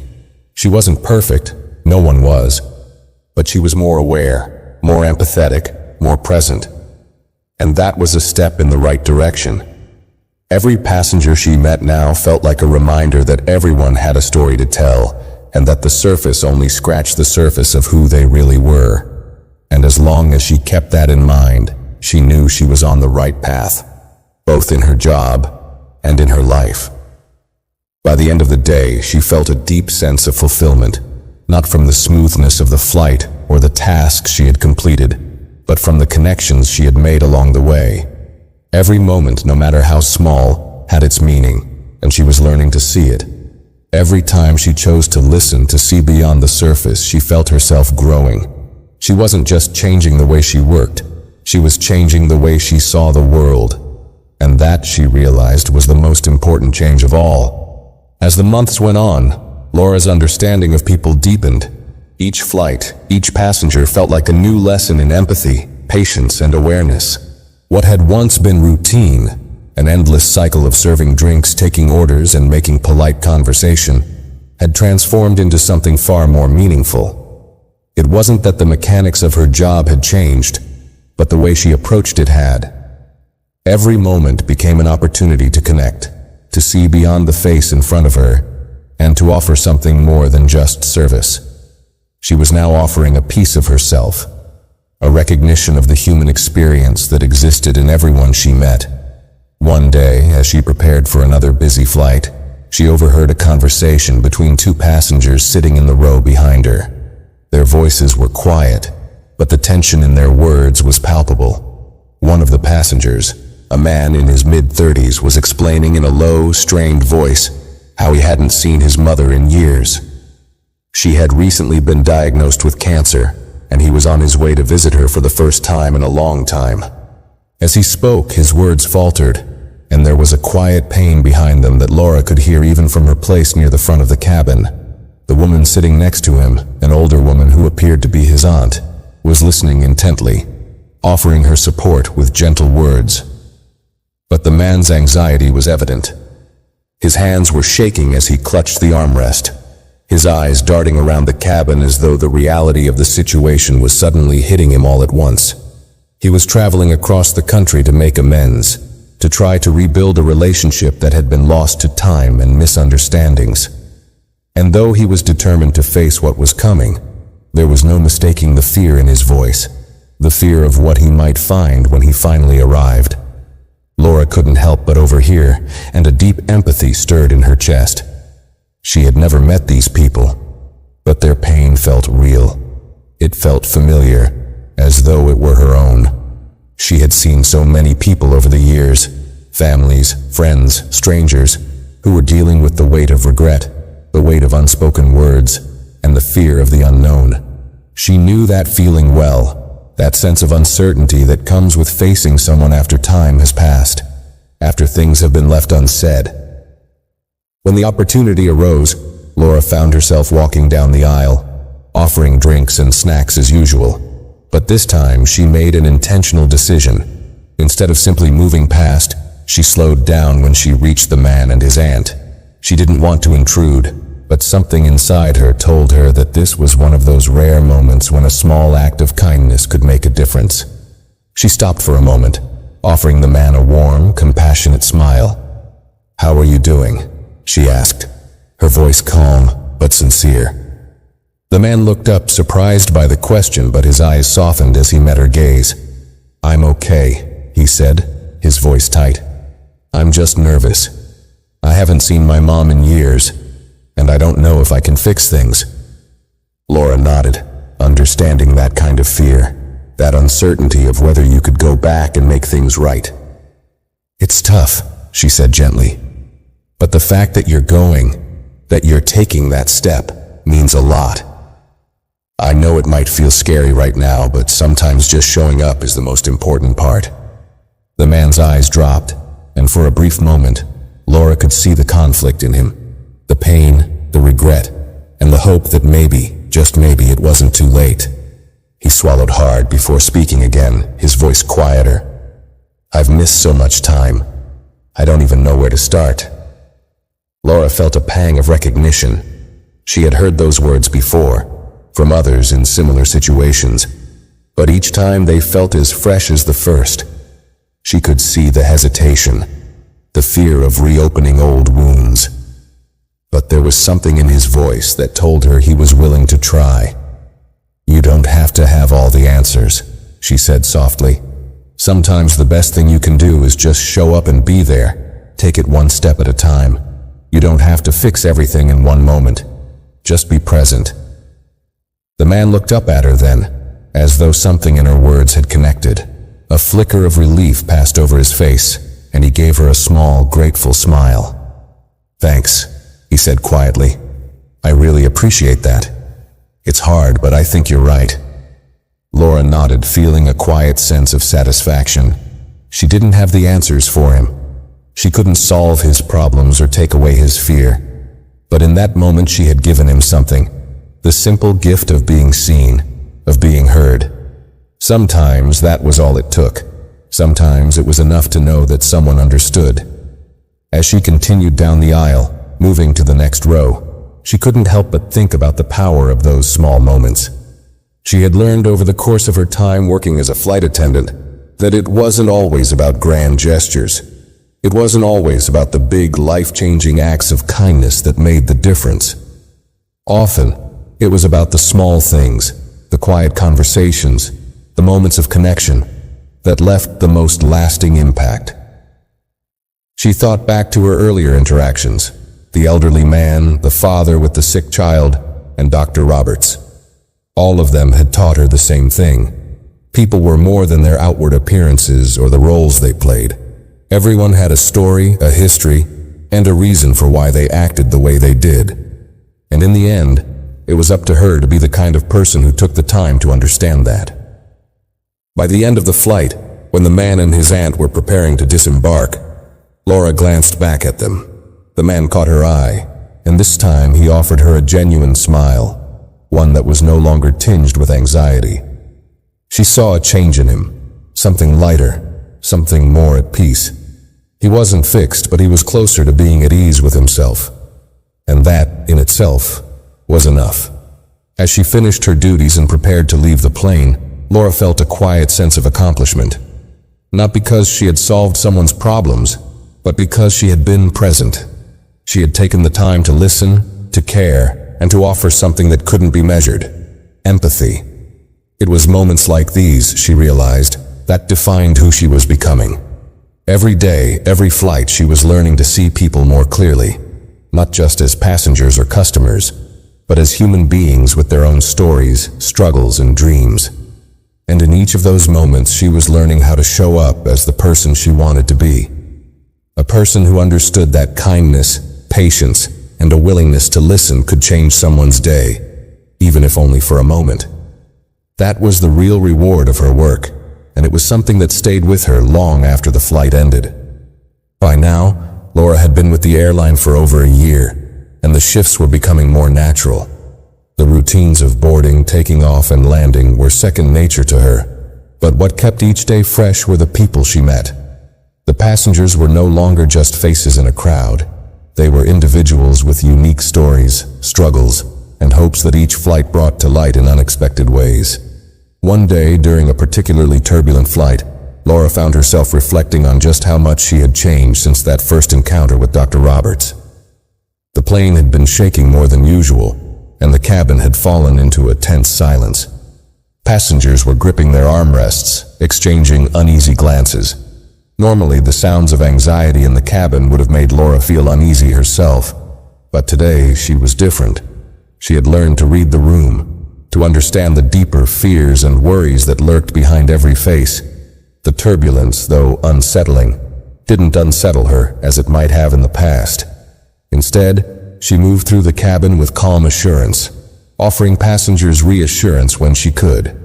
She wasn't perfect, no one was, but she was more aware, more empathetic, more present. And that was a step in the right direction. Every passenger she met now felt like a reminder that everyone had a story to tell, and that the surface only scratched the surface of who they really were. And as long as she kept that in mind, she knew she was on the right path, both in her job and in her life. By the end of the day, she felt a deep sense of fulfillment, not from the smoothness of the flight or the tasks she had completed, but from the connections she had made along the way. Every moment, no matter how small, had its meaning, and she was learning to see it. Every time she chose to listen, to see beyond the surface, she felt herself growing. She wasn't just changing the way she worked, she was changing the way she saw the world. And that, she realized, was the most important change of all. As the months went on, Laura's understanding of people deepened. Each flight, each passenger felt like a new lesson in empathy, patience, and awareness. What had once been routine, an endless cycle of serving drinks, taking orders, and making polite conversation, had transformed into something far more meaningful. It wasn't that the mechanics of her job had changed, but the way she approached it had. Every moment became an opportunity to connect, to see beyond the face in front of her, and to offer something more than just service. She was now offering a piece of herself, a recognition of the human experience that existed in everyone she met. One day, as she prepared for another busy flight, she overheard a conversation between two passengers sitting in the row behind her. Their voices were quiet, but the tension in their words was palpable. One of the passengers, a man in his mid-30s, was explaining in a low, strained voice how he hadn't seen his mother in years. She had recently been diagnosed with cancer, and he was on his way to visit her for the first time in a long time. As he spoke, his words faltered, and there was a quiet pain behind them that Laura could hear even from her place near the front of the cabin. The woman sitting next to him, an older woman who appeared to be his aunt, was listening intently, offering her support with gentle words. But the man's anxiety was evident. His hands were shaking as he clutched the armrest, his eyes darting around the cabin as though the reality of the situation was suddenly hitting him all at once. He was traveling across the country to make amends, to try to rebuild a relationship that had been lost to time and misunderstandings. And though he was determined to face what was coming, there was no mistaking the fear in his voice, the fear of what he might find when he finally arrived. Laura couldn't help but overhear, and a deep empathy stirred in her chest. She had never met these people, but their pain felt real. It felt familiar, as though it were her own. She had seen so many people over the years, families, friends, strangers, who were dealing with the weight of regret, the weight of unspoken words, and the fear of the unknown. She knew that feeling well, that sense of uncertainty that comes with facing someone after time has passed, after things have been left unsaid. When the opportunity arose, Laura found herself walking down the aisle, offering drinks and snacks as usual. But this time, she made an intentional decision. Instead of simply moving past, she slowed down when she reached the man and his aunt. She didn't want to intrude, but something inside her told her that this was one of those rare moments when a small act of kindness could make a difference. She stopped for a moment, offering the man a warm, compassionate smile. "How are you doing?" she asked, her voice calm but sincere. The man looked up, surprised by the question, but his eyes softened as he met her gaze. "I'm okay," he said, his voice tight. "I'm just nervous. I haven't seen my mom in years, and I don't know if I can fix things." Laura nodded, understanding that kind of fear, that uncertainty of whether you could go back and make things right. "It's tough," she said gently. "But the fact that you're going, that you're taking that step, means a lot. I know it might feel scary right now, but sometimes just showing up is the most important part." The man's eyes dropped, and for a brief moment, Laura could see the conflict in him. The pain, the regret, and the hope that maybe, just maybe, it wasn't too late. He swallowed hard before speaking again, his voice quieter. "I've missed so much time. I don't even know where to start." Laura felt a pang of recognition. She had heard those words before, from others in similar situations, but each time they felt as fresh as the first. She could see the hesitation, the fear of reopening old wounds. But there was something in his voice that told her he was willing to try. "You don't have to have all the answers," she said softly. "Sometimes the best thing you can do is just show up and be there. Take it one step at a time. You don't have to fix everything in one moment. Just be present." The man looked up at her then, as though something in her words had connected. A flicker of relief passed over his face, and he gave her a small, grateful smile. "Thanks," he said quietly. "I really appreciate that. It's hard, but I think you're right." Laura nodded, feeling a quiet sense of satisfaction. She didn't have the answers for him. She couldn't solve his problems or take away his fear. But in that moment she had given him something. The simple gift of being seen, of being heard. Sometimes that was all it took. Sometimes it was enough to know that someone understood. As she continued down the aisle, moving to the next row, she couldn't help but think about the power of those small moments. She had learned over the course of her time working as a flight attendant that it wasn't always about grand gestures. It wasn't always about the big, life-changing acts of kindness that made the difference. Often, it was about the small things, the quiet conversations, the moments of connection that left the most lasting impact. She thought back to her earlier interactions, the elderly man, the father with the sick child, and Dr. Roberts. All of them had taught her the same thing. People were more than their outward appearances or the roles they played. Everyone had a story, a history, and a reason for why they acted the way they did. And in the end, it was up to her to be the kind of person who took the time to understand that. By the end of the flight, when the man and his aunt were preparing to disembark, Laura glanced back at them. The man caught her eye, and this time he offered her a genuine smile, one that was no longer tinged with anxiety. She saw a change in him, something lighter, something more at peace. He wasn't fixed, but he was closer to being at ease with himself. And that, in itself, was enough. As she finished her duties and prepared to leave the plane, Laura felt a quiet sense of accomplishment. Not because she had solved someone's problems, but because she had been present. She had taken the time to listen, to care, and to offer something that couldn't be measured: empathy. It was moments like these, she realized, that defined who she was becoming. Every day, every flight, she was learning to see people more clearly, not just as passengers or customers, but as human beings with their own stories, struggles, and dreams. And in each of those moments, she was learning how to show up as the person she wanted to be. A person who understood that kindness, patience, and a willingness to listen could change someone's day, even if only for a moment. That was the real reward of her work, and it was something that stayed with her long after the flight ended. By now, Laura had been with the airline for over a year, and the shifts were becoming more natural. The routines of boarding, taking off, and landing were second nature to her, but what kept each day fresh were the people she met. The passengers were no longer just faces in a crowd. They were individuals with unique stories, struggles, and hopes that each flight brought to light in unexpected ways. One day, during a particularly turbulent flight, Laura found herself reflecting on just how much she had changed since that first encounter with Dr. Roberts. The plane had been shaking more than usual, and the cabin had fallen into a tense silence. Passengers were gripping their armrests, exchanging uneasy glances. Normally, the sounds of anxiety in the cabin would have made Laura feel uneasy herself, but today she was different. She had learned to read the room, to understand the deeper fears and worries that lurked behind every face. The turbulence, though unsettling, didn't unsettle her as it might have in the past. Instead, she moved through the cabin with calm assurance, offering passengers reassurance when she could.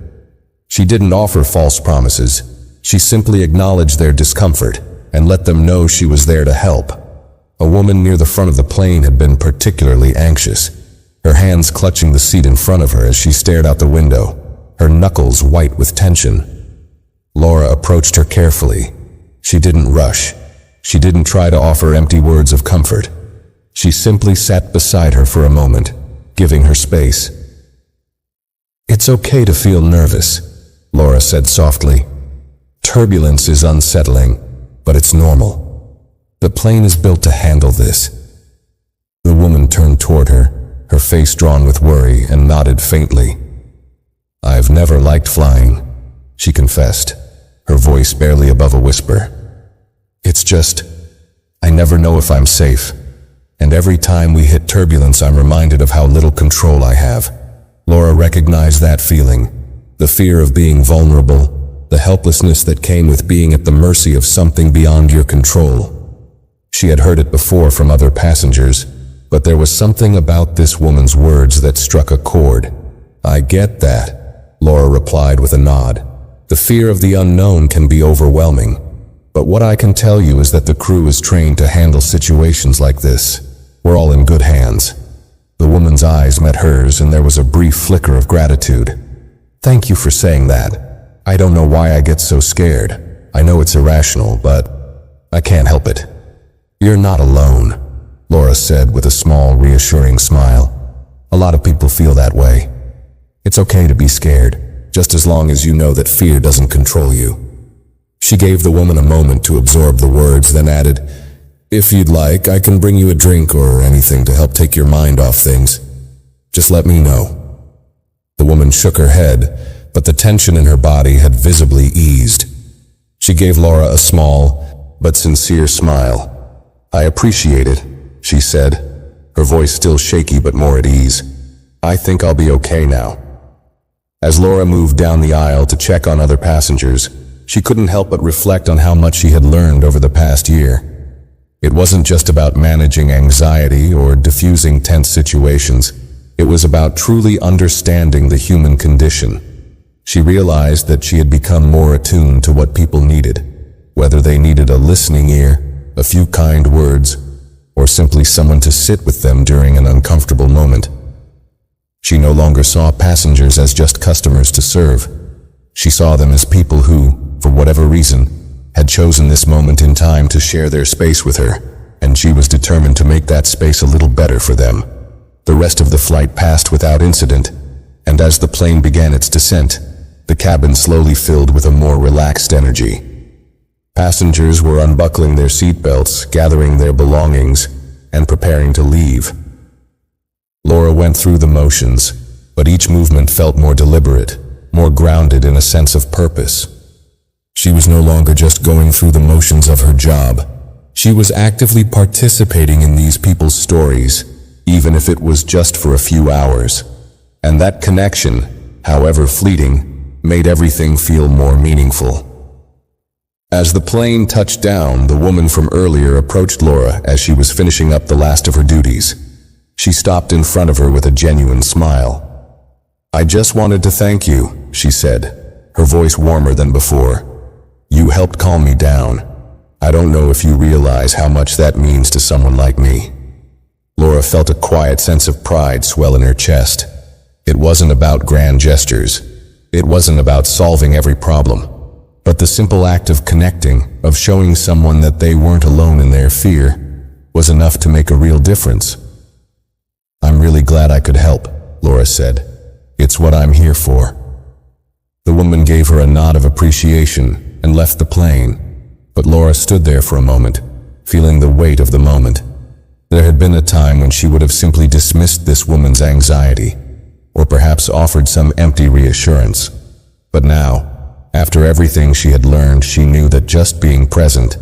She didn't offer false promises. She simply acknowledged their discomfort and let them know she was there to help. A woman near the front of the plane had been particularly anxious, her hands clutching the seat in front of her as she stared out the window, her knuckles white with tension. Laura approached her carefully. She didn't rush. She didn't try to offer empty words of comfort. She simply sat beside her for a moment, giving her space. "It's okay to feel nervous," Laura said softly. "Turbulence is unsettling, but it's normal. The plane is built to handle this." The woman turned toward her, her face drawn with worry, and nodded faintly. "I've never liked flying," she confessed, her voice barely above a whisper. "It's just, I never know if I'm safe. And every time we hit turbulence, I'm reminded of how little control I have." Laura recognized that feeling, the fear of being vulnerable, the helplessness that came with being at the mercy of something beyond your control. She had heard it before from other passengers, but there was something about this woman's words that struck a chord. "I get that," Laura replied with a nod. "The fear of the unknown can be overwhelming, but what I can tell you is that the crew is trained to handle situations like this. We're all in good hands." The woman's eyes met hers, and there was a brief flicker of gratitude. "Thank you for saying that. I don't know why I get so scared. I know it's irrational, but I can't help it." "You're not alone," Laura said with a small, reassuring smile. "A lot of people feel that way. It's okay to be scared, just as long as you know that fear doesn't control you." She gave the woman a moment to absorb the words, then added, "If you'd like, I can bring you a drink or anything to help take your mind off things. Just let me know." The woman shook her head, but the tension in her body had visibly eased. She gave Laura a small but sincere smile. "I appreciate it," she said, her voice still shaky but more at ease. "I think I'll be okay now." As Laura moved down the aisle to check on other passengers, she couldn't help but reflect on how much she had learned over the past year. It wasn't just about managing anxiety or diffusing tense situations. It was about truly understanding the human condition. She realized that she had become more attuned to what people needed, whether they needed a listening ear, a few kind words, or simply someone to sit with them during an uncomfortable moment. She no longer saw passengers as just customers to serve. She saw them as people who, for whatever reason, had chosen this moment in time to share their space with her, and she was determined to make that space a little better for them. The rest of the flight passed without incident, and as the plane began its descent, the cabin slowly filled with a more relaxed energy. Passengers were unbuckling their seatbelts, gathering their belongings, and preparing to leave. Laura went through the motions, but each movement felt more deliberate, more grounded in a sense of purpose. She was no longer just going through the motions of her job. She was actively participating in these people's stories, even if it was just for a few hours. And that connection, however fleeting, made everything feel more meaningful. As the plane touched down, the woman from earlier approached Laura as she was finishing up the last of her duties. She stopped in front of her with a genuine smile. "I just wanted to thank you," she said, her voice warmer than before. "You helped calm me down. I don't know if you realize how much that means to someone like me." Laura felt a quiet sense of pride swell in her chest. It wasn't about grand gestures. It wasn't about solving every problem. But the simple act of connecting, of showing someone that they weren't alone in their fear, was enough to make a real difference. "I'm really glad I could help," Laura said. "It's what I'm here for." The woman gave her a nod of appreciation and left the plane, but Laura stood there for a moment, feeling the weight of the moment. There had been a time when she would have simply dismissed this woman's anxiety, or perhaps offered some empty reassurance. But now, after everything she had learned, she knew that just being present,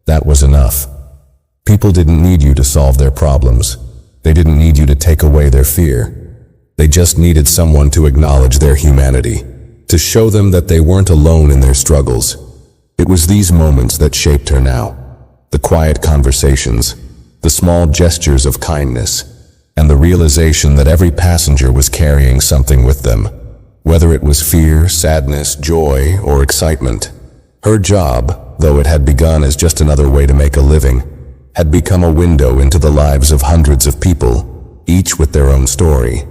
that was enough. People didn't need you to solve their problems. They didn't need you to take away their fear. They just needed someone to acknowledge their humanity, to show them that they weren't alone in their struggles. It was these moments that shaped her now. The quiet conversations, the small gestures of kindness, and the realization that every passenger was carrying something with them, whether it was fear, sadness, joy, or excitement. Her job, though it had begun as just another way to make a living, had become a window into the lives of hundreds of people, each with their own story.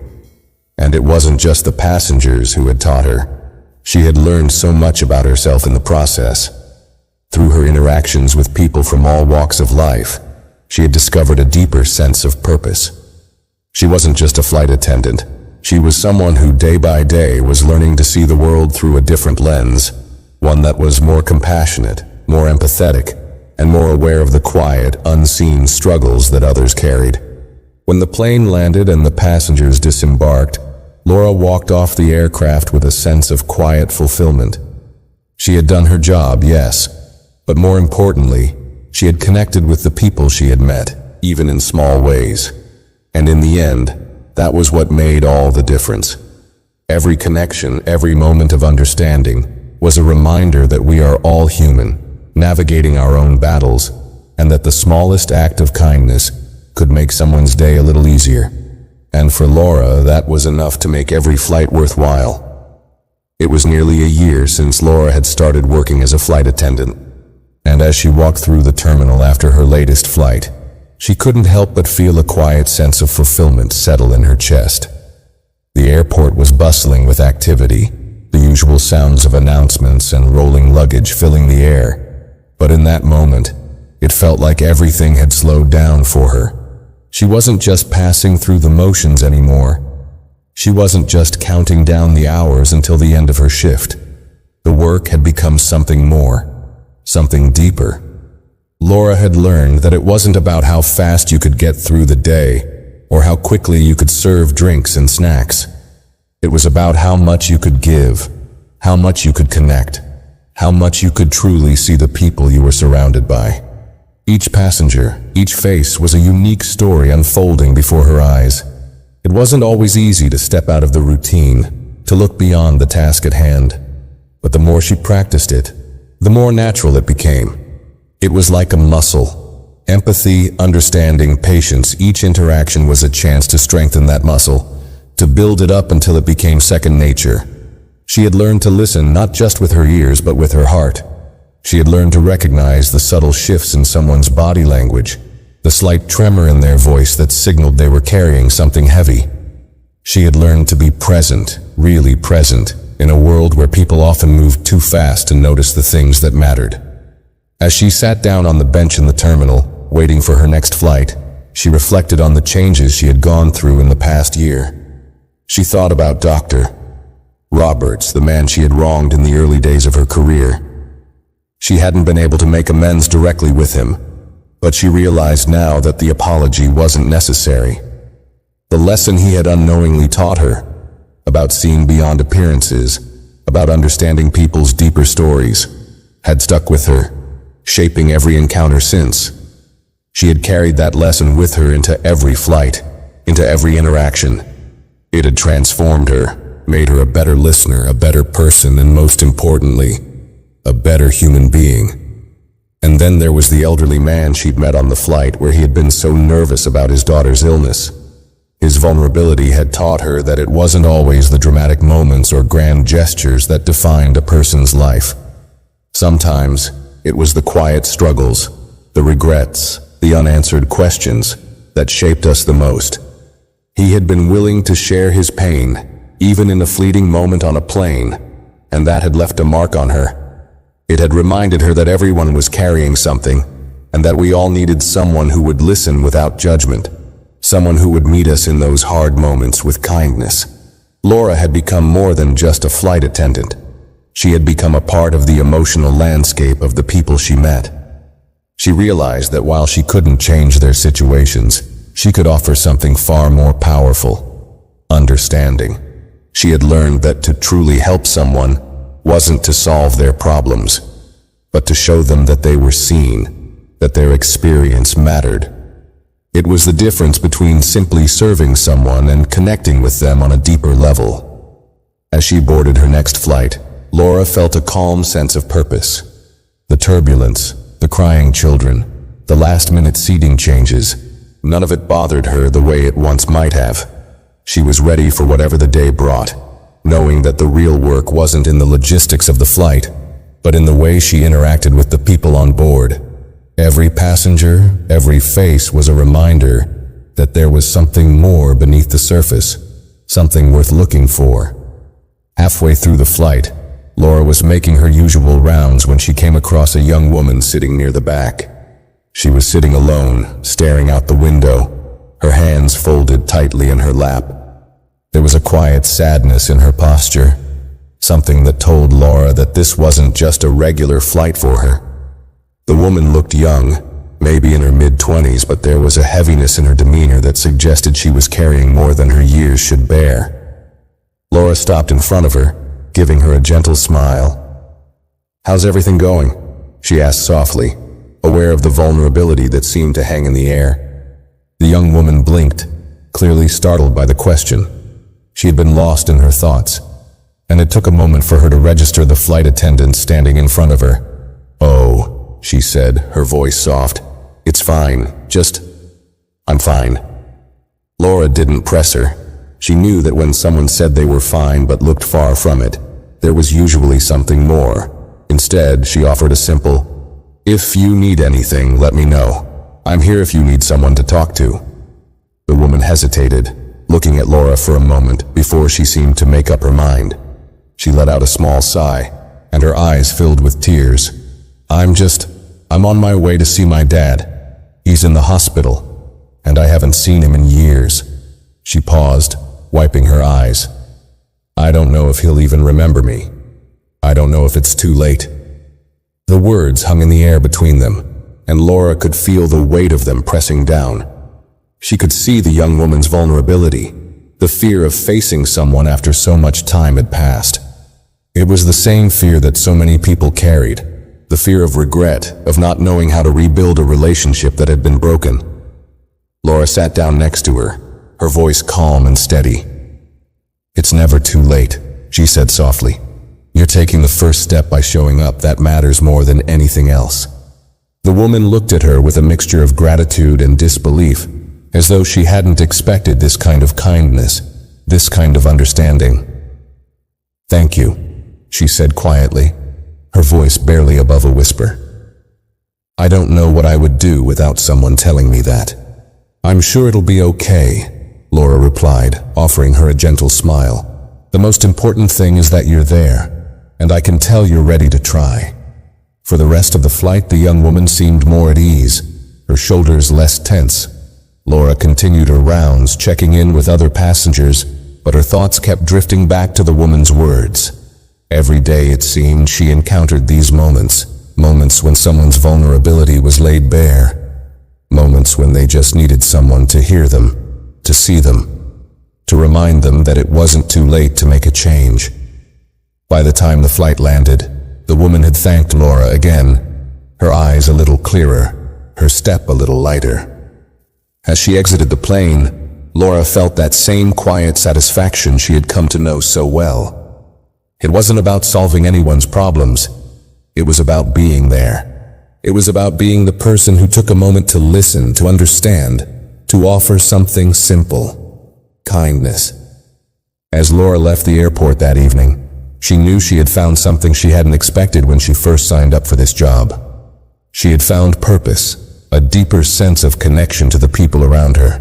And it wasn't just the passengers who had taught her. She had learned so much about herself in the process. Through her interactions with people from all walks of life, she had discovered a deeper sense of purpose. She wasn't just a flight attendant. She was someone who day by day was learning to see the world through a different lens, one that was more compassionate, more empathetic, and more aware of the quiet, unseen struggles that others carried. When the plane landed and the passengers disembarked, Laura walked off the aircraft with a sense of quiet fulfillment. She had done her job, yes, but more importantly, she had connected with the people she had met, even in small ways. And in the end, that was what made all the difference. Every connection, every moment of understanding was a reminder that we are all human, navigating our own battles, and that the smallest act of kindness could make someone's day a little easier. And for Laura, that was enough to make every flight worthwhile. It was nearly a year since Laura had started working as a flight attendant, and as she walked through the terminal after her latest flight, she couldn't help but feel a quiet sense of fulfillment settle in her chest. The airport was bustling with activity, the usual sounds of announcements and rolling luggage filling the air. But in that moment, it felt like everything had slowed down for her. She wasn't just passing through the motions anymore. She wasn't just counting down the hours until the end of her shift. The work had become something more, something deeper. Laura had learned that it wasn't about how fast you could get through the day or how quickly you could serve drinks and snacks. It was about how much you could give, how much you could connect, how much you could truly see the people you were surrounded by. Each passenger, each face was a unique story unfolding before her eyes. It wasn't always easy to step out of the routine, to look beyond the task at hand. But the more she practiced it, the more natural it became. It was like a muscle. Empathy, understanding, patience, each interaction was a chance to strengthen that muscle, to build it up until it became second nature. She had learned to listen not just with her ears but with her heart. She had learned to recognize the subtle shifts in someone's body language, the slight tremor in their voice that signaled they were carrying something heavy. She had learned to be present, really present, in a world where people often moved too fast to notice the things that mattered. As she sat down on the bench in the terminal, waiting for her next flight, she reflected on the changes she had gone through in the past year. She thought about Dr. Roberts, the man she had wronged in the early days of her career. She hadn't been able to make amends directly with him, but she realized now that the apology wasn't necessary. The lesson he had unknowingly taught her, about seeing beyond appearances, about understanding people's deeper stories, had stuck with her, shaping every encounter since. She had carried that lesson with her into every flight, into every interaction. It had transformed her, made her a better listener, a better person, and most importantly, a better human being. And then there was the elderly man she'd met on the flight where he had been so nervous about his daughter's illness. His vulnerability had taught her that it wasn't always the dramatic moments or grand gestures that defined a person's life. Sometimes, it was the quiet struggles, the regrets, the unanswered questions that shaped us the most. He had been willing to share his pain, even in a fleeting moment on a plane, and that had left a mark on her. It had reminded her that everyone was carrying something, and that we all needed someone who would listen without judgment, someone who would meet us in those hard moments with kindness. Laura had become more than just a flight attendant. She had become a part of the emotional landscape of the people she met. She realized that while she couldn't change their situations, she could offer something far more powerful: understanding. She had learned that to truly help someone wasn't to solve their problems, but to show them that they were seen, that their experience mattered. It was the difference between simply serving someone and connecting with them on a deeper level. As she boarded her next flight, Laura felt a calm sense of purpose. The turbulence, the crying children, the last-minute seating changes, None of it bothered her the way it once might have. She was ready for whatever the day brought, knowing that the real work wasn't in the logistics of the flight, but in the way she interacted with the people on board. Every passenger, every face was a reminder that there was something more beneath the surface, something worth looking for. Halfway through the flight, Laura was making her usual rounds when she came across a young woman sitting near the back. She was sitting alone, staring out the window, her hands folded tightly in her lap. There was a quiet sadness in her posture, something that told Laura that this wasn't just a regular flight for her. The woman looked young, maybe in her mid-20s, but there was a heaviness in her demeanor that suggested she was carrying more than her years should bear. Laura stopped in front of her, giving her a gentle smile. "How's everything going?" she asked softly, aware of the vulnerability that seemed to hang in the air. The young woman blinked, clearly startled by the question. She had been lost in her thoughts, and it took a moment for her to register the flight attendant standing in front of her. "Oh," she said, her voice soft. "It's fine, I'm fine." Laura didn't press her. She knew that when someone said they were fine but looked far from it, there was usually something more. Instead, she offered a simple, "If you need anything, let me know. I'm here if you need someone to talk to." The woman hesitated, looking at Laura for a moment before she seemed to make up her mind. She let out a small sigh, and her eyes filled with tears. I'm on my way to see my dad. He's in the hospital, and I haven't seen him in years." She paused, wiping her eyes. "I don't know if he'll even remember me. I don't know if it's too late." The words hung in the air between them, and Laura could feel the weight of them pressing down. She could see the young woman's vulnerability, the fear of facing someone after so much time had passed. It was the same fear that so many people carried, the fear of regret, of not knowing how to rebuild a relationship that had been broken. Laura sat down next to her, her voice calm and steady. "It's never too late," she said softly. "You're taking the first step by showing up. That matters more than anything else." The woman looked at her with a mixture of gratitude and disbelief, as though she hadn't expected this kind of kindness, this kind of understanding. "Thank you," she said quietly, her voice barely above a whisper. "I don't know what I would do without someone telling me that." "I'm sure it'll be okay," Laura replied, offering her a gentle smile. "The most important thing is that you're there, and I can tell you're ready to try." For the rest of the flight, the young woman seemed more at ease, her shoulders less tense. Laura continued her rounds, checking in with other passengers, but her thoughts kept drifting back to the woman's words. Every day, it seemed, she encountered these moments when someone's vulnerability was laid bare, moments when they just needed someone to hear them, to see them, to remind them that it wasn't too late to make a change. By the time the flight landed, the woman had thanked Laura again, her eyes a little clearer, her step a little lighter. As she exited the plane, Laura felt that same quiet satisfaction she had come to know so well. It wasn't about solving anyone's problems. It was about being there. It was about being the person who took a moment to listen, to understand, to offer something simple: kindness. As Laura left the airport that evening, she knew she had found something she hadn't expected when she first signed up for this job. She had found purpose, a deeper sense of connection to the people around her.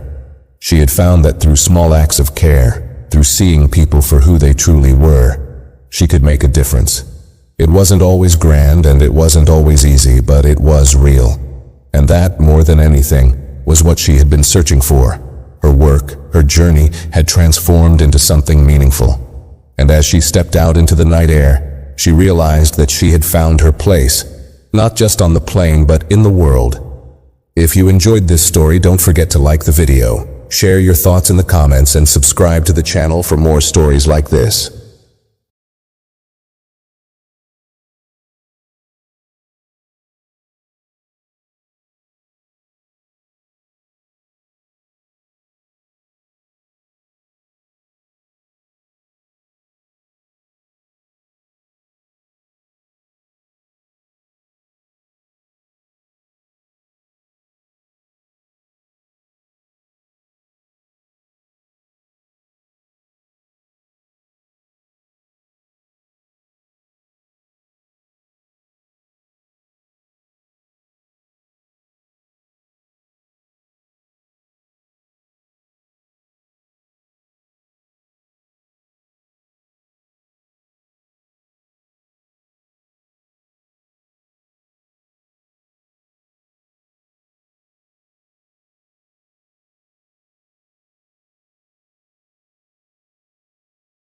She had found that through small acts of care, through seeing people for who they truly were, she could make a difference. It wasn't always grand and it wasn't always easy, but it was real. And that, more than anything, was what she had been searching for. Her work, her journey, had transformed into something meaningful. And as she stepped out into the night air, she realized that she had found her place, not just on the plane, but in the world. If you enjoyed this story, don't forget to like the video, share your thoughts in the comments, and subscribe to the channel for more stories like this.